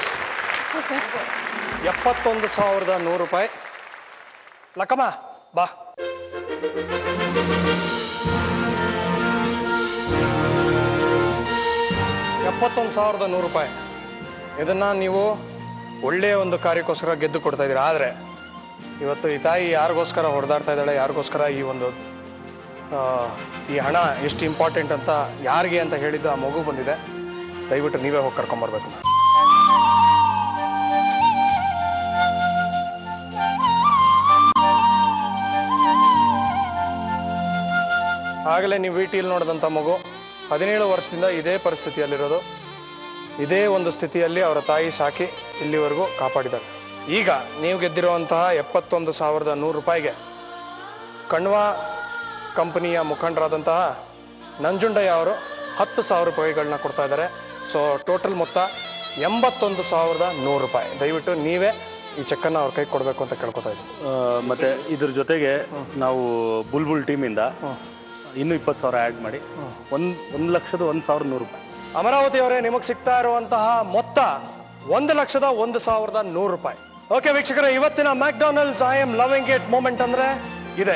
71,100 ರೂಪಾಯಿ. ಲಕ್ಕಮ್ಮ ಬಾ. 71,100 ರೂಪಾಯಿ. ಇದನ್ನ ನೀವು ಒಳ್ಳೆಯ ಒಂದು ಕಾರ್ಯಕ್ಕೋಸ್ಕರ ಗೆದ್ದು ಕೊಡ್ತಾ ಇದ್ದೀರಾ. ಆದ್ರೆ ಇವತ್ತು ಈ ತಾಯಿ ಯಾರಿಗೋಸ್ಕರ ಹೊಡೆದಾಡ್ತಾ ಇದ್ದಾಳೆ, ಯಾರಿಗೋಸ್ಕರ ಈ ಒಂದು ಈ ಹಣ ಎಷ್ಟು ಇಂಪಾರ್ಟೆಂಟ್ ಅಂತ ಯಾರಿಗೆ ಅಂತ ಹೇಳಿದ್ದು ಆ ಮಗು ಬಂದಿದೆ. ದಯವಿಟ್ಟು ನೀವೇ ಹೋಗಿ ಕರ್ಕೊಂಬರ್ಬೇಕು. ಆಗಲೇ ನೀವು ವಿಟಿಯಲ್ಲಿ ನೋಡಿದಂಥ ಮಗು 17 ವರ್ಷದಿಂದ ಇದೇ ಪರಿಸ್ಥಿತಿಯಲ್ಲಿರೋದು. ಇದೇ ಒಂದು ಸ್ಥಿತಿಯಲ್ಲಿ ಅವರ ತಾಯಿ ಸಾಕಿ ಇಲ್ಲಿವರೆಗೂ ಕಾಪಾಡಿದ್ದಾರೆ. ಈಗ ನೀವು ಗೆದ್ದಿರುವಂತಹ 71,100 ರೂಪಾಯಿಗೆ ಕಣ್ವಾ ಕಂಪನಿಯ ಮುಖಂಡರಾದಂತಹ ನಂಜುಂಡಯ್ಯ ಅವರು 10,000 ರೂಪಾಯಿಗಳನ್ನ ಕೊಡ್ತಾ ಇದ್ದಾರೆ. ಸೊ ಟೋಟಲ್ ಮೊತ್ತ 81,100 ರೂಪಾಯಿ. ದಯವಿಟ್ಟು ನೀವೇ ಈ ಚೆಕ್ಕನ್ನು ಅವ್ರ ಕೈಗೆ ಕೊಡಬೇಕು ಅಂತ ಕೇಳ್ಕೊತಾ ಇದ್ದೀವಿ. ಮತ್ತೆ ಇದ್ರ ಜೊತೆಗೆ ನಾವು ಬುಲ್ಬುಲ್ ಟೀಮಿಂದ ಇನ್ನೂ 20,000 ಆ್ಯಡ್ ಮಾಡಿ 1,01,100 ರೂಪಾಯಿ. ಅಮರಾವತಿ ಅವರೇ, ನಿಮಗೆ ಸಿಗ್ತಾ ಇರುವಂತಹ ಮೊತ್ತ 1,01,100 ರೂಪಾಯಿ. ಓಕೆ ವೀಕ್ಷಕರೇ, ಇವತ್ತಿನ McDonald's I am loving it moment ಅಂದ್ರೆ ಇದೆ.